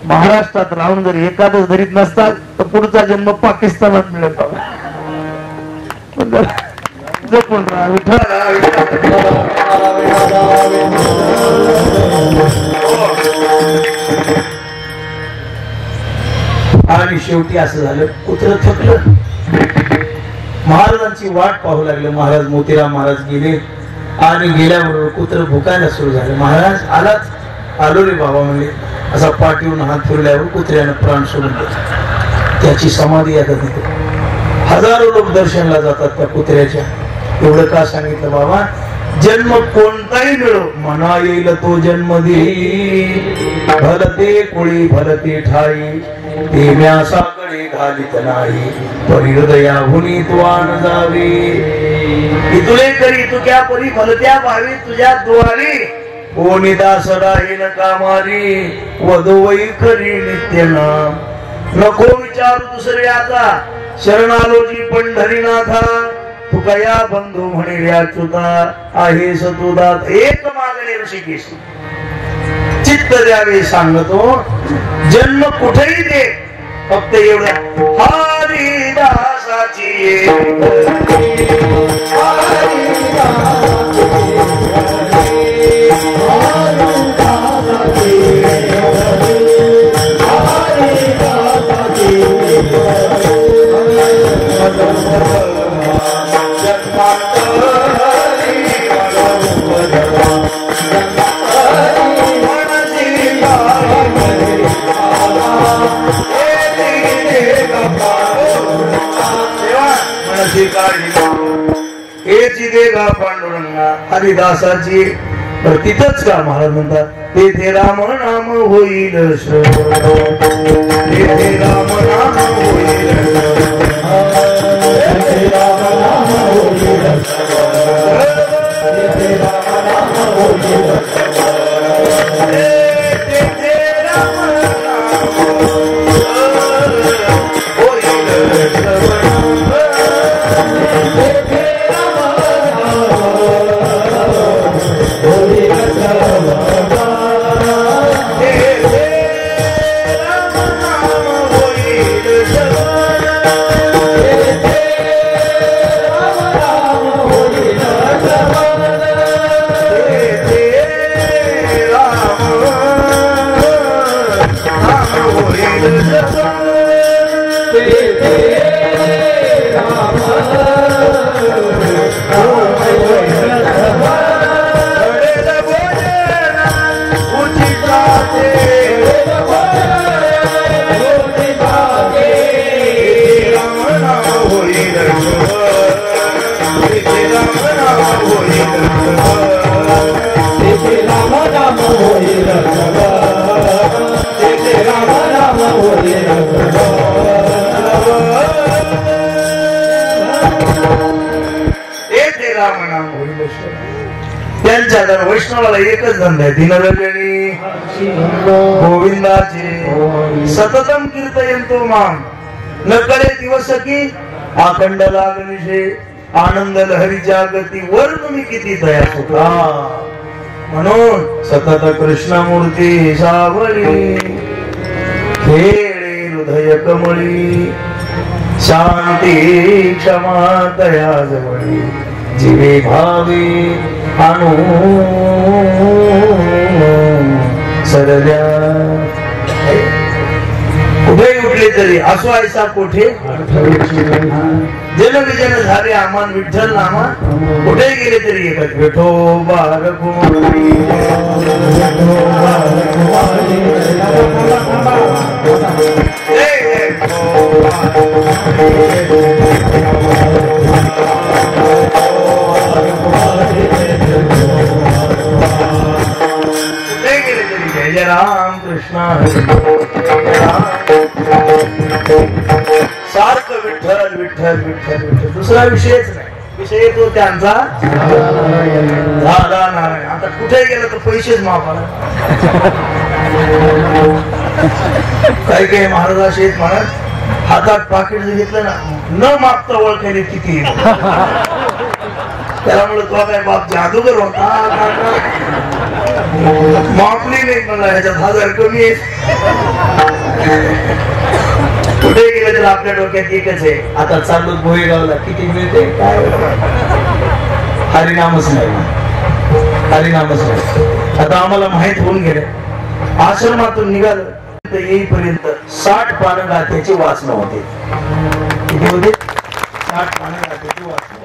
महाराष्ट्रात राहून जर एकादश धरीत नसतात तर पुढचा जन्म पाकिस्तानात मिळत. जपून राहा विठ्ठल. आणि शेवटी असं झालं, कुत्र थकलं. महाराजांची वाट पाहू लागले. महाराज मोतीराम महाराज गेले आणि गेल्याबरोबर कुत्र भुकायला सुरू झालं. महाराज आलाच? आलो रे बाबा म्हणले. असा पाठीवरून हात फिरल्यावर कुत्र्यानं प्राण सोडून दिले. त्याची समाधी आता तिथे. हजारो लोक दर्शनला जातात त्या कुत्र्याच्या. एवढं का सांगितलं बाबा? जन्म कोणताही मिळो म्हणा येईल तो जन्म दे. भलते कोळी भलते ठाई ते म्यासाकडे घालित नाही. परिहृदया हुनी तुआन जावे. इतुले करी तुझ्या परी भलत्या भावी तुझ्या द्वारी. कोणी दास राहील कामारी वधू वै खरी नित्य नाम. नको विचारू दुसरे आता शरणालोजी पंढरीनाथा तुका या बंधू म्हणे अच्युता आहे सतुदात एक मागणे ऋषिकेश चित्त द्यावे सांगतो जन्म कुठेही दे फक्त एवढं हरिदासाची देगा पांडुरंगा हरिदासाची तर तिथंच का महाराज म्हणतात तेथे राम नाम होईल तेथे राम नाम होईल तेथे राम नाम होईल तेथे राम नाम होईल तेथे राम नाम त्यांच्या वैष्णवाला एकच धंदा आहे दिनरजनी गोविंदाचे सततम कीर्तयंतो माम न कळे दिवस की आखंड लागनिशे आनंद लहरीच्या गती वर तुम्ही किती दया सुखा म्हणून सतत कृष्णमूर्ती सावळी खेळे हृदय कमळी शांती क्षमा दया जवळी जीवे भावी आणू सरल्या कुठे उठले तरी असो ऐसा कोठे जनविजन झाले आमान विठ्ठल नामा कुठे गेले तरी एकच विठो बारकुमारी जय राम कृष्ण सारखं विठ्ठल विठ्ठल विठ्ठल विठ्ठल दुसरा विषयच नाही विषय तो त्यांचा झाला नारायण आता कुठे गेलं तर पैसेच मापाला काही काही महाराज असे म्हणत हातात पाकिट जर घेतलं ना न मागता ओळखायला किती त्यामुळे तो काय बाप जादूगर होता मापली नाही मला ह्याच्यात 1000 कमी आहे कुठे गेले तर आपल्या डोक्यात एकच आहे आता चाललो भोईगावला किती मिळते काय हरिनामच नाही हरिनामच नाही आता आम्हाला माहित होऊन गेलं आश्रमातून निघालं तर येईपर्यंत 60 पानं गाथ्याची वाचणं होते किती होते 60 पानं गाथ्याची वाचणं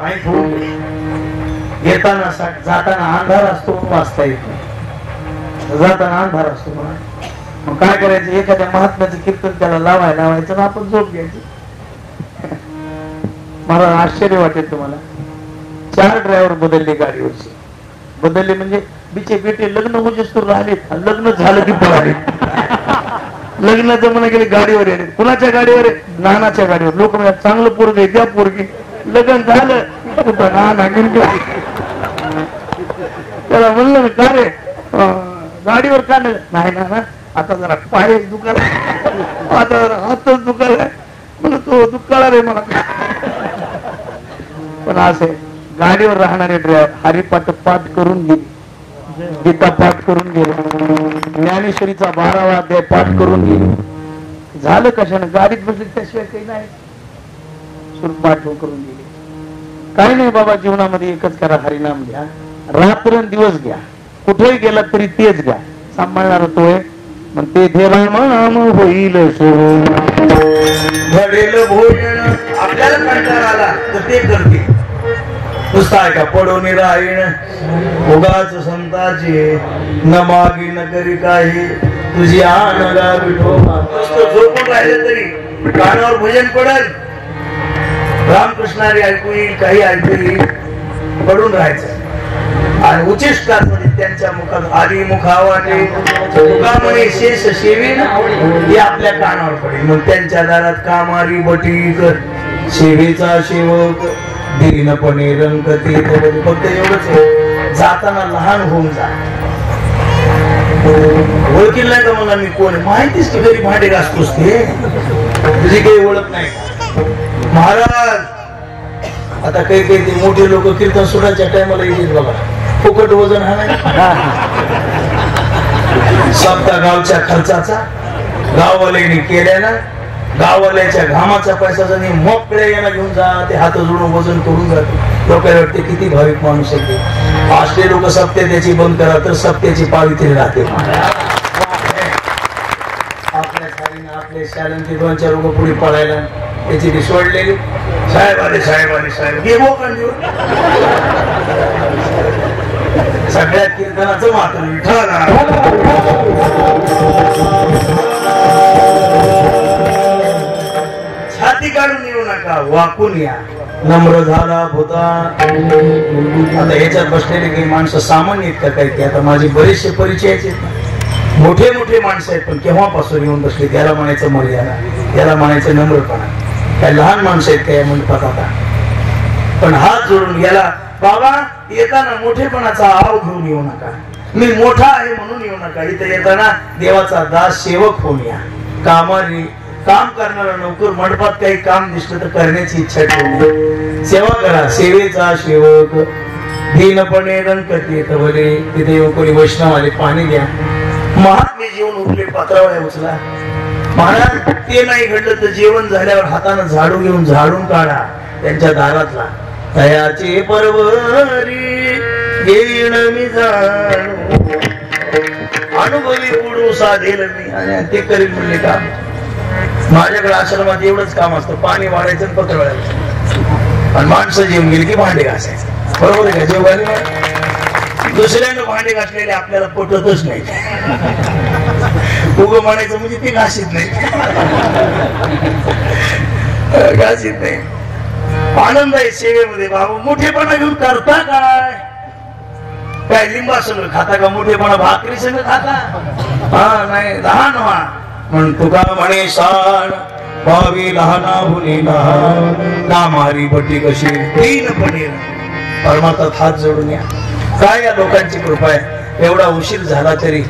माहित होऊन गेले येताना 60 जाताना अंधार असतो वाचता येत नाही जाताना अंधार असतो मग काय करायचं एखाद्या महात्म्याचं कीर्तन त्याला लावायचं आणि आपण झोप घ्यायची मला आश्चर्य वाटेल तुम्हाला 4 ड्रायव्हर बदलले गाडीवरचे बदलले म्हणजे बिचे बेटे लग्न म्हणजे सुरू राहिले लग्न झालं की पळाले लग्नाचं म्हणा गेले गाडीवर येणे कुणाच्या गाडीवर नानाच्या गाडीवर लोक म्हणतात चांगलं पोरगे द्या पोरगे लग्न झालं कुठं नाना त्याला म्हणलं का रे गाडीवर का नाही ना आता जरा पाय दुखायला, आता जरा हातच दुखायला, म्हणून तो दुखाळा रे मला. पण असे गाडीवर राहणारे ड्रायव्हर हरिपाठ पाठ करून गेले, गीता पाठ करून गेले, ज्ञानेश्वरीचा 12वा अध्याय पाठ करून गेले. झालं कशाने? गाडीत बसले त्याशिवाय काही नाही. पाठ करून गेले. काही नाही बाबा, जीवनामध्ये एकच करा, हरिनाम घ्या, रात्रंदिवस घ्या, कुठेही गेला तरी तेच घ्या. सांभाळणार तोय मग ते राम होईल घडेल भोजन. आपल्याला कंटाळा आला तर ते करते. नुसता आहे का पडून राहीन उगाच संताचे, न मागी न करी काही तुझी आनगा विठोबा. नुसतं झोपून राहिलं तरी कानावर भजन पडल, रामकृष्णारी ऐकू येईल, काही ऐकू येईल, पडून राहायचं. आणि उचिष्टामध्ये त्यांच्या मुखात आली मुखावाटे मुखामुळे शेष शेवीन हे आपल्या कानावर पडेल. मग त्यांच्या दारात कामारी बटीक सेवेचा सेवक दीनपणे रंगती. फक्त एवढंच आहे, जाताना लहान होऊन जा. ओळखील नाही का मला मी कोण? माहितीच की घरी भांडे घासतोस ते, तुझी काही ओळख नाही. महाराज आता काही काही ते मोठे लोक कीर्तन सुटायच्या टायमाला येतील बघा, फुकट वजन हा नाही. सप्ता गावच्या खर्चाचा गाववाल्याने केल्याना, गाववाल्याच्या घामाचा पैसा नाही, मोकळे याला घेऊन जा, ते हात जोडून वजन करून जाते. लोकांना वाटते किती भाविक माणूस आहे. असले लोक सप्ते त्याची बंद करा तर सप्त्याची पावित्री राहते. आपल्या शाळेने आपल्या शाळेने 2-4 लोक पुढे पळायला त्याची ती सोडलेली. साहेब आले, साहेब आले, साहेब घे मोकळ देऊ. सगळ्यात कीर्तनाचं मात्र विठ्ठल. छाती काढून येऊ नका, वाकून या. नम्र झाला होता. आता ह्याच्यात बसलेले काही माणसं सामान्य आहेत का काही? आता माझे बरेचसे परिचयाचे मोठे मोठे माणसं आहेत, पण केव्हापासून येऊन बसले. त्याला म्हणायचं मर्यादा, त्याला म्हणायचं नम्रपणा. काय लहान माणसं आहेत काय म्हणतात आता? पण हात जोडून याला बाबा येताना मोठेपणाचा आव घेऊन येऊ नका. मी मोठा आहे म्हणून येऊ नका. इथं येताना देवाचा दास सेवक होऊन या. कामारी काम करणारा नोकर मंडपात काही काम दिसलं तर करण्याची इच्छा ठेवली. सेवा करा, सेवेचा सेवक दीनपणे रंगती तवले. तिथे कोणी वैष्णव आले, पाणी द्या. महात्मे जेवण उरले, पात्रावळ्या उचला. महाराज ते नाही घडलं तर जेवण झाल्यावर हातानं झाडू घेऊन झाडून काढा त्यांच्या दारातला. दयाचे परवरी घेण मी जाणू, अनुभवी पुढू साधेल मी. आणि ते करील म्हणले काम. माझ्याकडे आश्रमात एवढंच काम असतं, पाणी वाढायचं आणि पत्र वाढायचं. आणि माणसं जेवून गेली की भांडे घासायचं. बरोबर आहे का? जेवण दुसऱ्यानं भांडे घासलेले आपल्याला पटतच नाही. उगं म्हणायचं म्हणजे ते घासीत नाही, घासीत नाही. आनंद आहे सेवेमध्ये. बाबू मोठेपणा घेऊन करता काय? काय लिंबा सगळं खाता का? मोठेपणा भाकरी सगळं खाता? हा नाही, लहान व्हा. म्हणून तुका म्हणे साण व्हावी लहाना भुली लहान, कामारी बटी कशी दीनपणे. परमार्थात हात जोडून या. काय या लोकांची कृपा आहे. एवढा उशीर झाला तरी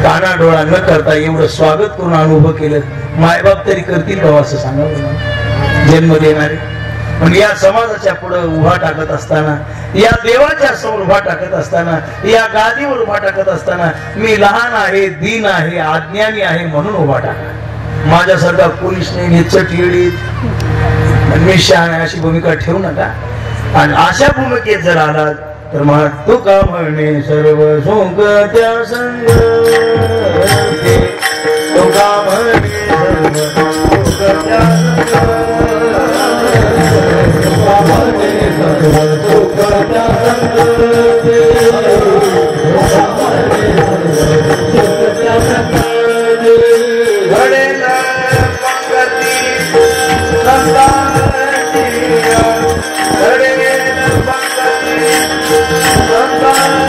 काना डोळा न करता एवढं स्वागत करून अनुभव केलं. मायबाप तरी करतील का असं सांगा. जन्म देणारे पण या समाजाच्या पुढे उभा टाकत असताना, या देवाच्या समोर उभा टाकत असताना, या गादीवर उभा टाकत असताना मी लहान आहे, दीन आहे, अज्ञानी आहे म्हणून उभा टाका. माझ्यासारखा कोणीच नाही, चट येडीत मी शहाण आहे अशी भूमिका ठेवू नका. आणि अशा भूमिकेत जर आलात तर मग तुका म्हणे सर्व सुख त्या संग, तुका म्हणे सर्व सुख त्या संग, तुका म्हणे सर्व सुख त्या संग, घडेल पंगती संतांची, घडेल पंगती संतांची,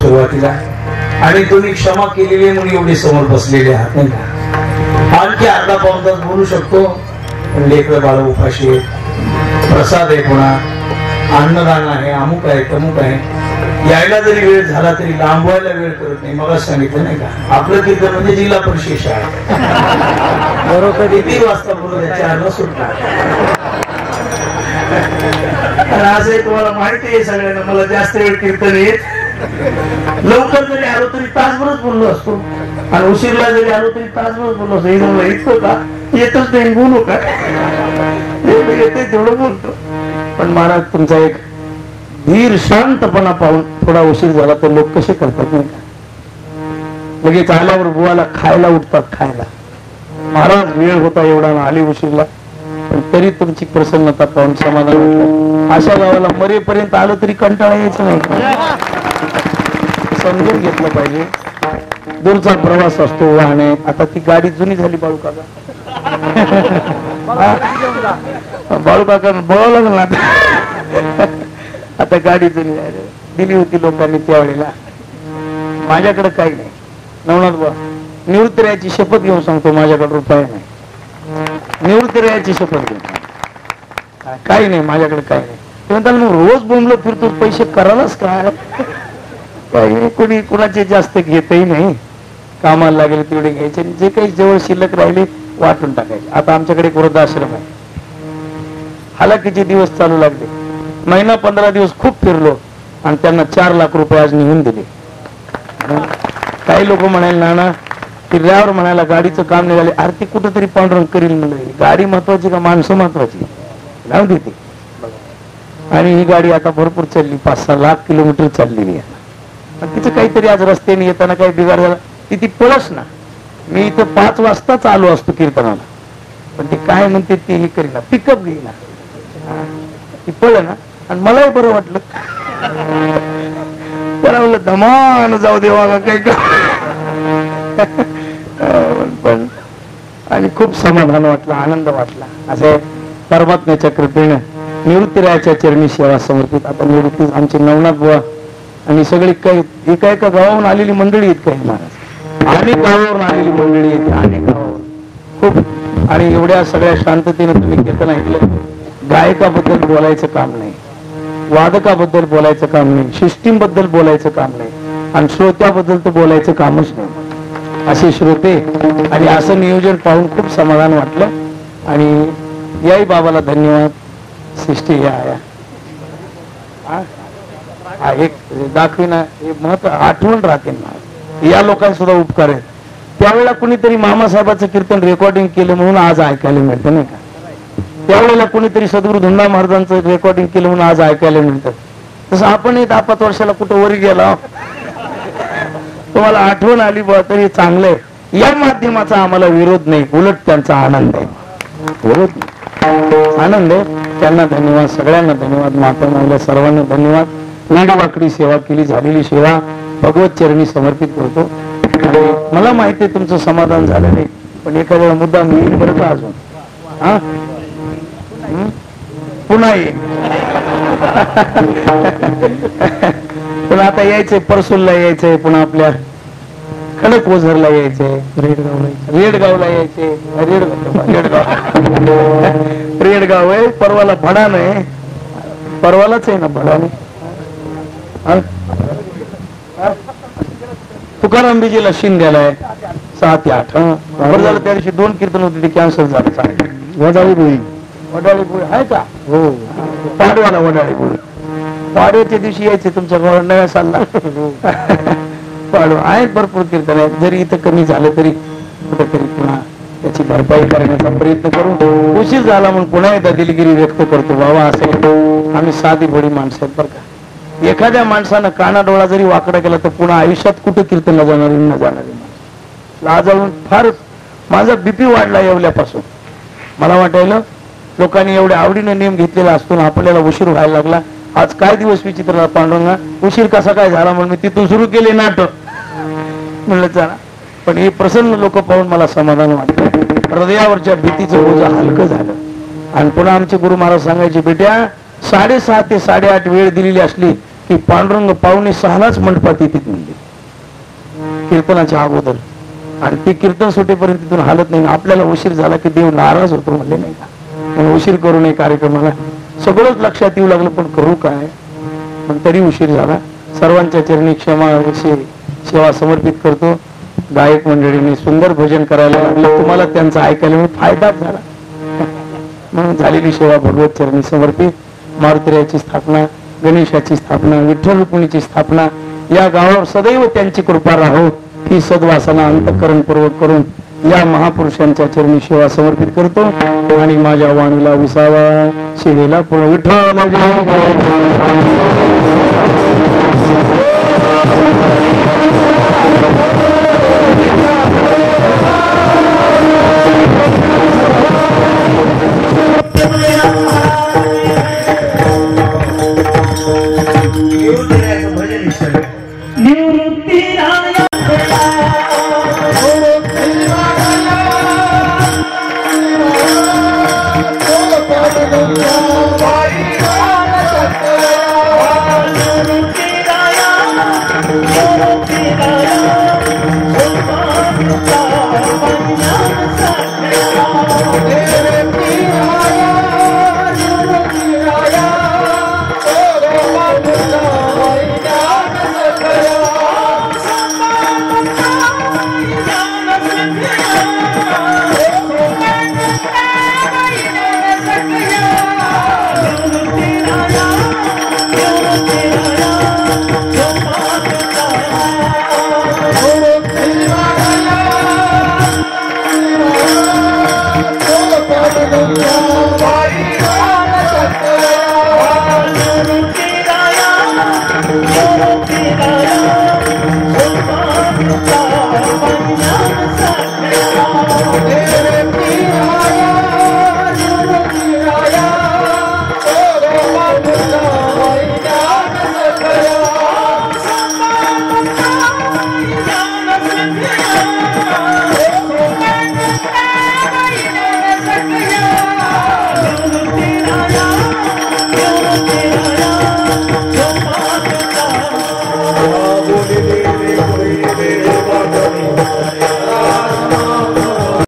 सुरुवातीला आणि तुम्ही क्षमा केलेली आहे म्हणून एवढे समोर बसलेले आहात नाही का? आणखी अर्धा पाऊण तास बोलू शकतो पण लेकर बाळ उपाशी आहे, प्रसाद आहे, पुन्हा अन्नदान आहे, अमुक आहे तमुक आहे. यायला जरी वेळ झाला तरी लांबवायला वेळ करत नाही. मग सांगितलं नाही का आपलं कीर्तन म्हणजे जिल्हा परिषद शाळा बरोबर किती वाजता बोलू त्याच्या सुटणार. असं तुम्हाला माहिती आहे सगळ्यांना मला जास्त वेळ कीर्तन येत लवकर जरी आलो तरी तासभरच बोललो असतो आणि उशीरला जरी आलो तरी तासभरच बोललो असतो. हे इतकं का येतच नाही बोलू का येते तेवढं बोलतो. पण महाराज तुमचा एक धीर शांतपणा पाहून थोडा उशीर झाला तर लोक कसे करतात नाही का? लगेच आल्यावर बुवाला खायला उठतात खायला. महाराज वेळ होता एवढा ना आली उशीरला पण तरी तुमची प्रसन्नता पाहून समाधान वाटलं. अशा गावाला मरेपर्यंत आलं तरी कंटाळा यायचं नाही. समजून घेतलं पाहिजे दूरचा प्रवास असतो वाहने. आता ती गाडी जुनी झाली बाळू काका बाळू काका बोलावं लागलं ना आता गाडी जुनी दिली होती लोकांनी त्यावेळेला. माझ्याकडे काही नाही नवनाथ बुवा निवृत्त राहायची शपथ घेऊन सांगतो माझ्याकडे रुपये नाही. निवृत्त राहायची शपथ घेऊन काही नाही माझ्याकडे काही नाही. ते म्हणतात मग रोज बोंबलं फिरतो पैसे करायलाच काय काही कोणी कुणाचे जास्त घेतही नाही. कामाला लागले तेवढे घ्यायचे जे काही जवळ शिल्लक राहिले वाटून टाकायचे. आता आमच्याकडे एक वृद्धाश्रम आहे. हालाकीचे दिवस चालू लागले. महिना 15 दिवस खूप फिरलो आणि त्यांना 4 लाख रुपये आज निघून दिले. काही लोक म्हणाले नाना किल्ल्यावर म्हणायला गाडीचं काम निघाले. आरती कुठंतरी पांढरंग करील म्हणजे गाडी महत्वाची का माणसं महत्वाची लावून देते. आणि ही गाडी आता भरपूर चालली 5-6 लाख किलोमीटर चाललेली आहे. तिचं काहीतरी आज रस्त्याने येताना काही बिघाड झाला ती पळस ना. मी इथं 5 वाजताच आलो असतो कीर्तनाला पण ते काय म्हणते ते हे करीना पिकअप घेईना ती पळ ना. आणि मलाही बरं वाटलं त्याला म्हणलं धमान जाऊ देवा काही पण आणि खूप समाधान वाटलं आनंद वाटला. असे परमात्म्याच्या कृपेने निवृत्ती रायाच्या चरणी सेवा समर्पित. आता निवृत्ती आमचे नवनाथ बुवा आणि सगळी काही एका एका गावावरून आलेली मंडळी आहेत. काही महाराज अनेक गावावरून आलेली मंडळी येते अनेक गावावरून खूप. आणि एवढ्या सगळ्या शांततेने तुम्ही कीर्तन ऐकलं. गायकाबद्दल बोलायचं काम नाही, वादकाबद्दल बोलायचं काम नाही, सिस्टीमबद्दल बोलायचं काम नाही आणि श्रोत्याबद्दल तर बोलायचं कामच नाही. असे श्रोते आणि असं नियोजन पाहून खूप समाधान वाटलं. आणि याही बाबाला धन्यवाद. सृष्टी या एक दाखविना महत्व आठवण राहते ना. या लोकांसुद्धा उपकार आहेत. त्यावेळेला कुणीतरी मामासाहेबाचं कीर्तन रेकॉर्डिंग केलं म्हणून आज ऐकायला मिळतं नाही का? त्यावेळेला कुणीतरी सद्गुरू धुंडा महाराजांचं रेकॉर्डिंग केलं म्हणून आज ऐकायला मिळतं. तसं आपण 10-5 वर्षाला कुठं वरी गेला तुम्हाला आठवण आली बा तरी चांगलंय. या माध्यमाचा आम्हाला विरोध नाही उलट त्यांचा आनंद आहे. विरोध आनंद आहे. त्यांना धन्यवाद. सगळ्यांना धन्यवाद. माता महिला सर्वांना धन्यवाद. वाकडी सेवा केली झालेली सेवा भगवत चरणी समर्पित करतो. आणि मला माहिती आहे तुमचं समाधान झालं नाही पण एखाद्या मुद्दा मिळेल बरं का अजून हा पुन्हा ये पण आता यायचंय परसूलला यायचंय पुन्हा आपल्या खडक ओझरला यायचंय रेडगावला यायचंय रेडगाव आहे परवाला भडा नाही परवालाच आहे ना भडा नाही. तुकाराम बीजीला शिंद्याला आहे 6 ते 8 बरं झालं. त्या दिवशी 2 कीर्तन होते ते कॅन्सल झालं. वडाळी पोळी आहे का? हो पाडवाला वडाळी पोळी पाडव्याच्या दिवशी यायचे तुमच्या गावात नव्या सालला पाडवा आहेत भरपूर कीर्तन आहेत. जरी इथं कमी झालं तरी कुठेतरी पुन्हा त्याची भरपाई करण्याचा प्रयत्न करू. उशीर झाला म्हणून पुन्हा एकदा दिलगिरी व्यक्त करतो. बाबा असं आम्ही साधी भोळी माणसं आहेत बरं का. एखाद्या माणसानं काना डोळा जरी वाकडा केला तर पुन्हा आयुष्यात कुठे कीर्तनला जाणारी न जाणारी लाजाळून फार माझा बीपी वाढला येवल्यापासून. मला वाटायला लोकांनी एवढ्या आवडीने नियम घेतलेला असतो ना आपल्याला उशीर व्हायला लागला. आज काय दिवस विचित्र पांडुरंगा उशीर कसा काय झाला म्हणून मी तिथून सुरू केले नाटक म्हणलं चला. पण हे प्रसन्न लोक पाहून मला समाधान वाटलं. हृदयावरच्या भीतीचं ओझं हलकं झालं. आणि पुन्हा आमचे गुरु महाराज सांगायचे बेट्या 6:30 ते 8:30 वेळ दिलेली असली की पांडुरंग 5:45 मंडपात येते म्हणजे कीर्तनाच्या अगोदर, आणि ती कीर्तन सुटेपर्यंत तिथून हालत नाही. आपल्याला उशीर झाला की देव नाराज होतो म्हणले नाही का, म्हणून उशीर करू नये कार्यक्रमाला. सगळंच लक्षात येऊ लागलं पण करू काय, पण तरी उशीर झाला. सर्वांच्या चरणी क्षमा सेवा समर्पित करतो. गायक मंडळींनी सुंदर भजन करायला लागलं, तुम्हाला त्यांचा ऐकायला फायदा झाला म्हणून झालेली सेवा भगवत चरणी समर्पित. मारुतीची स्थापना, गणेशाची स्थापना, विठ्ठल रुक्मिणीची स्थापना, या गावावर सदैव त्यांची कृपा राहो ही सद्वासना अंतःकरणपूर्वक करून या महापुरुषांच्या चरणी सेवा समर्पित करतो. आणि माझ्या वाणीला विसावा शिवेला पूर्ण विठ्ठल भजन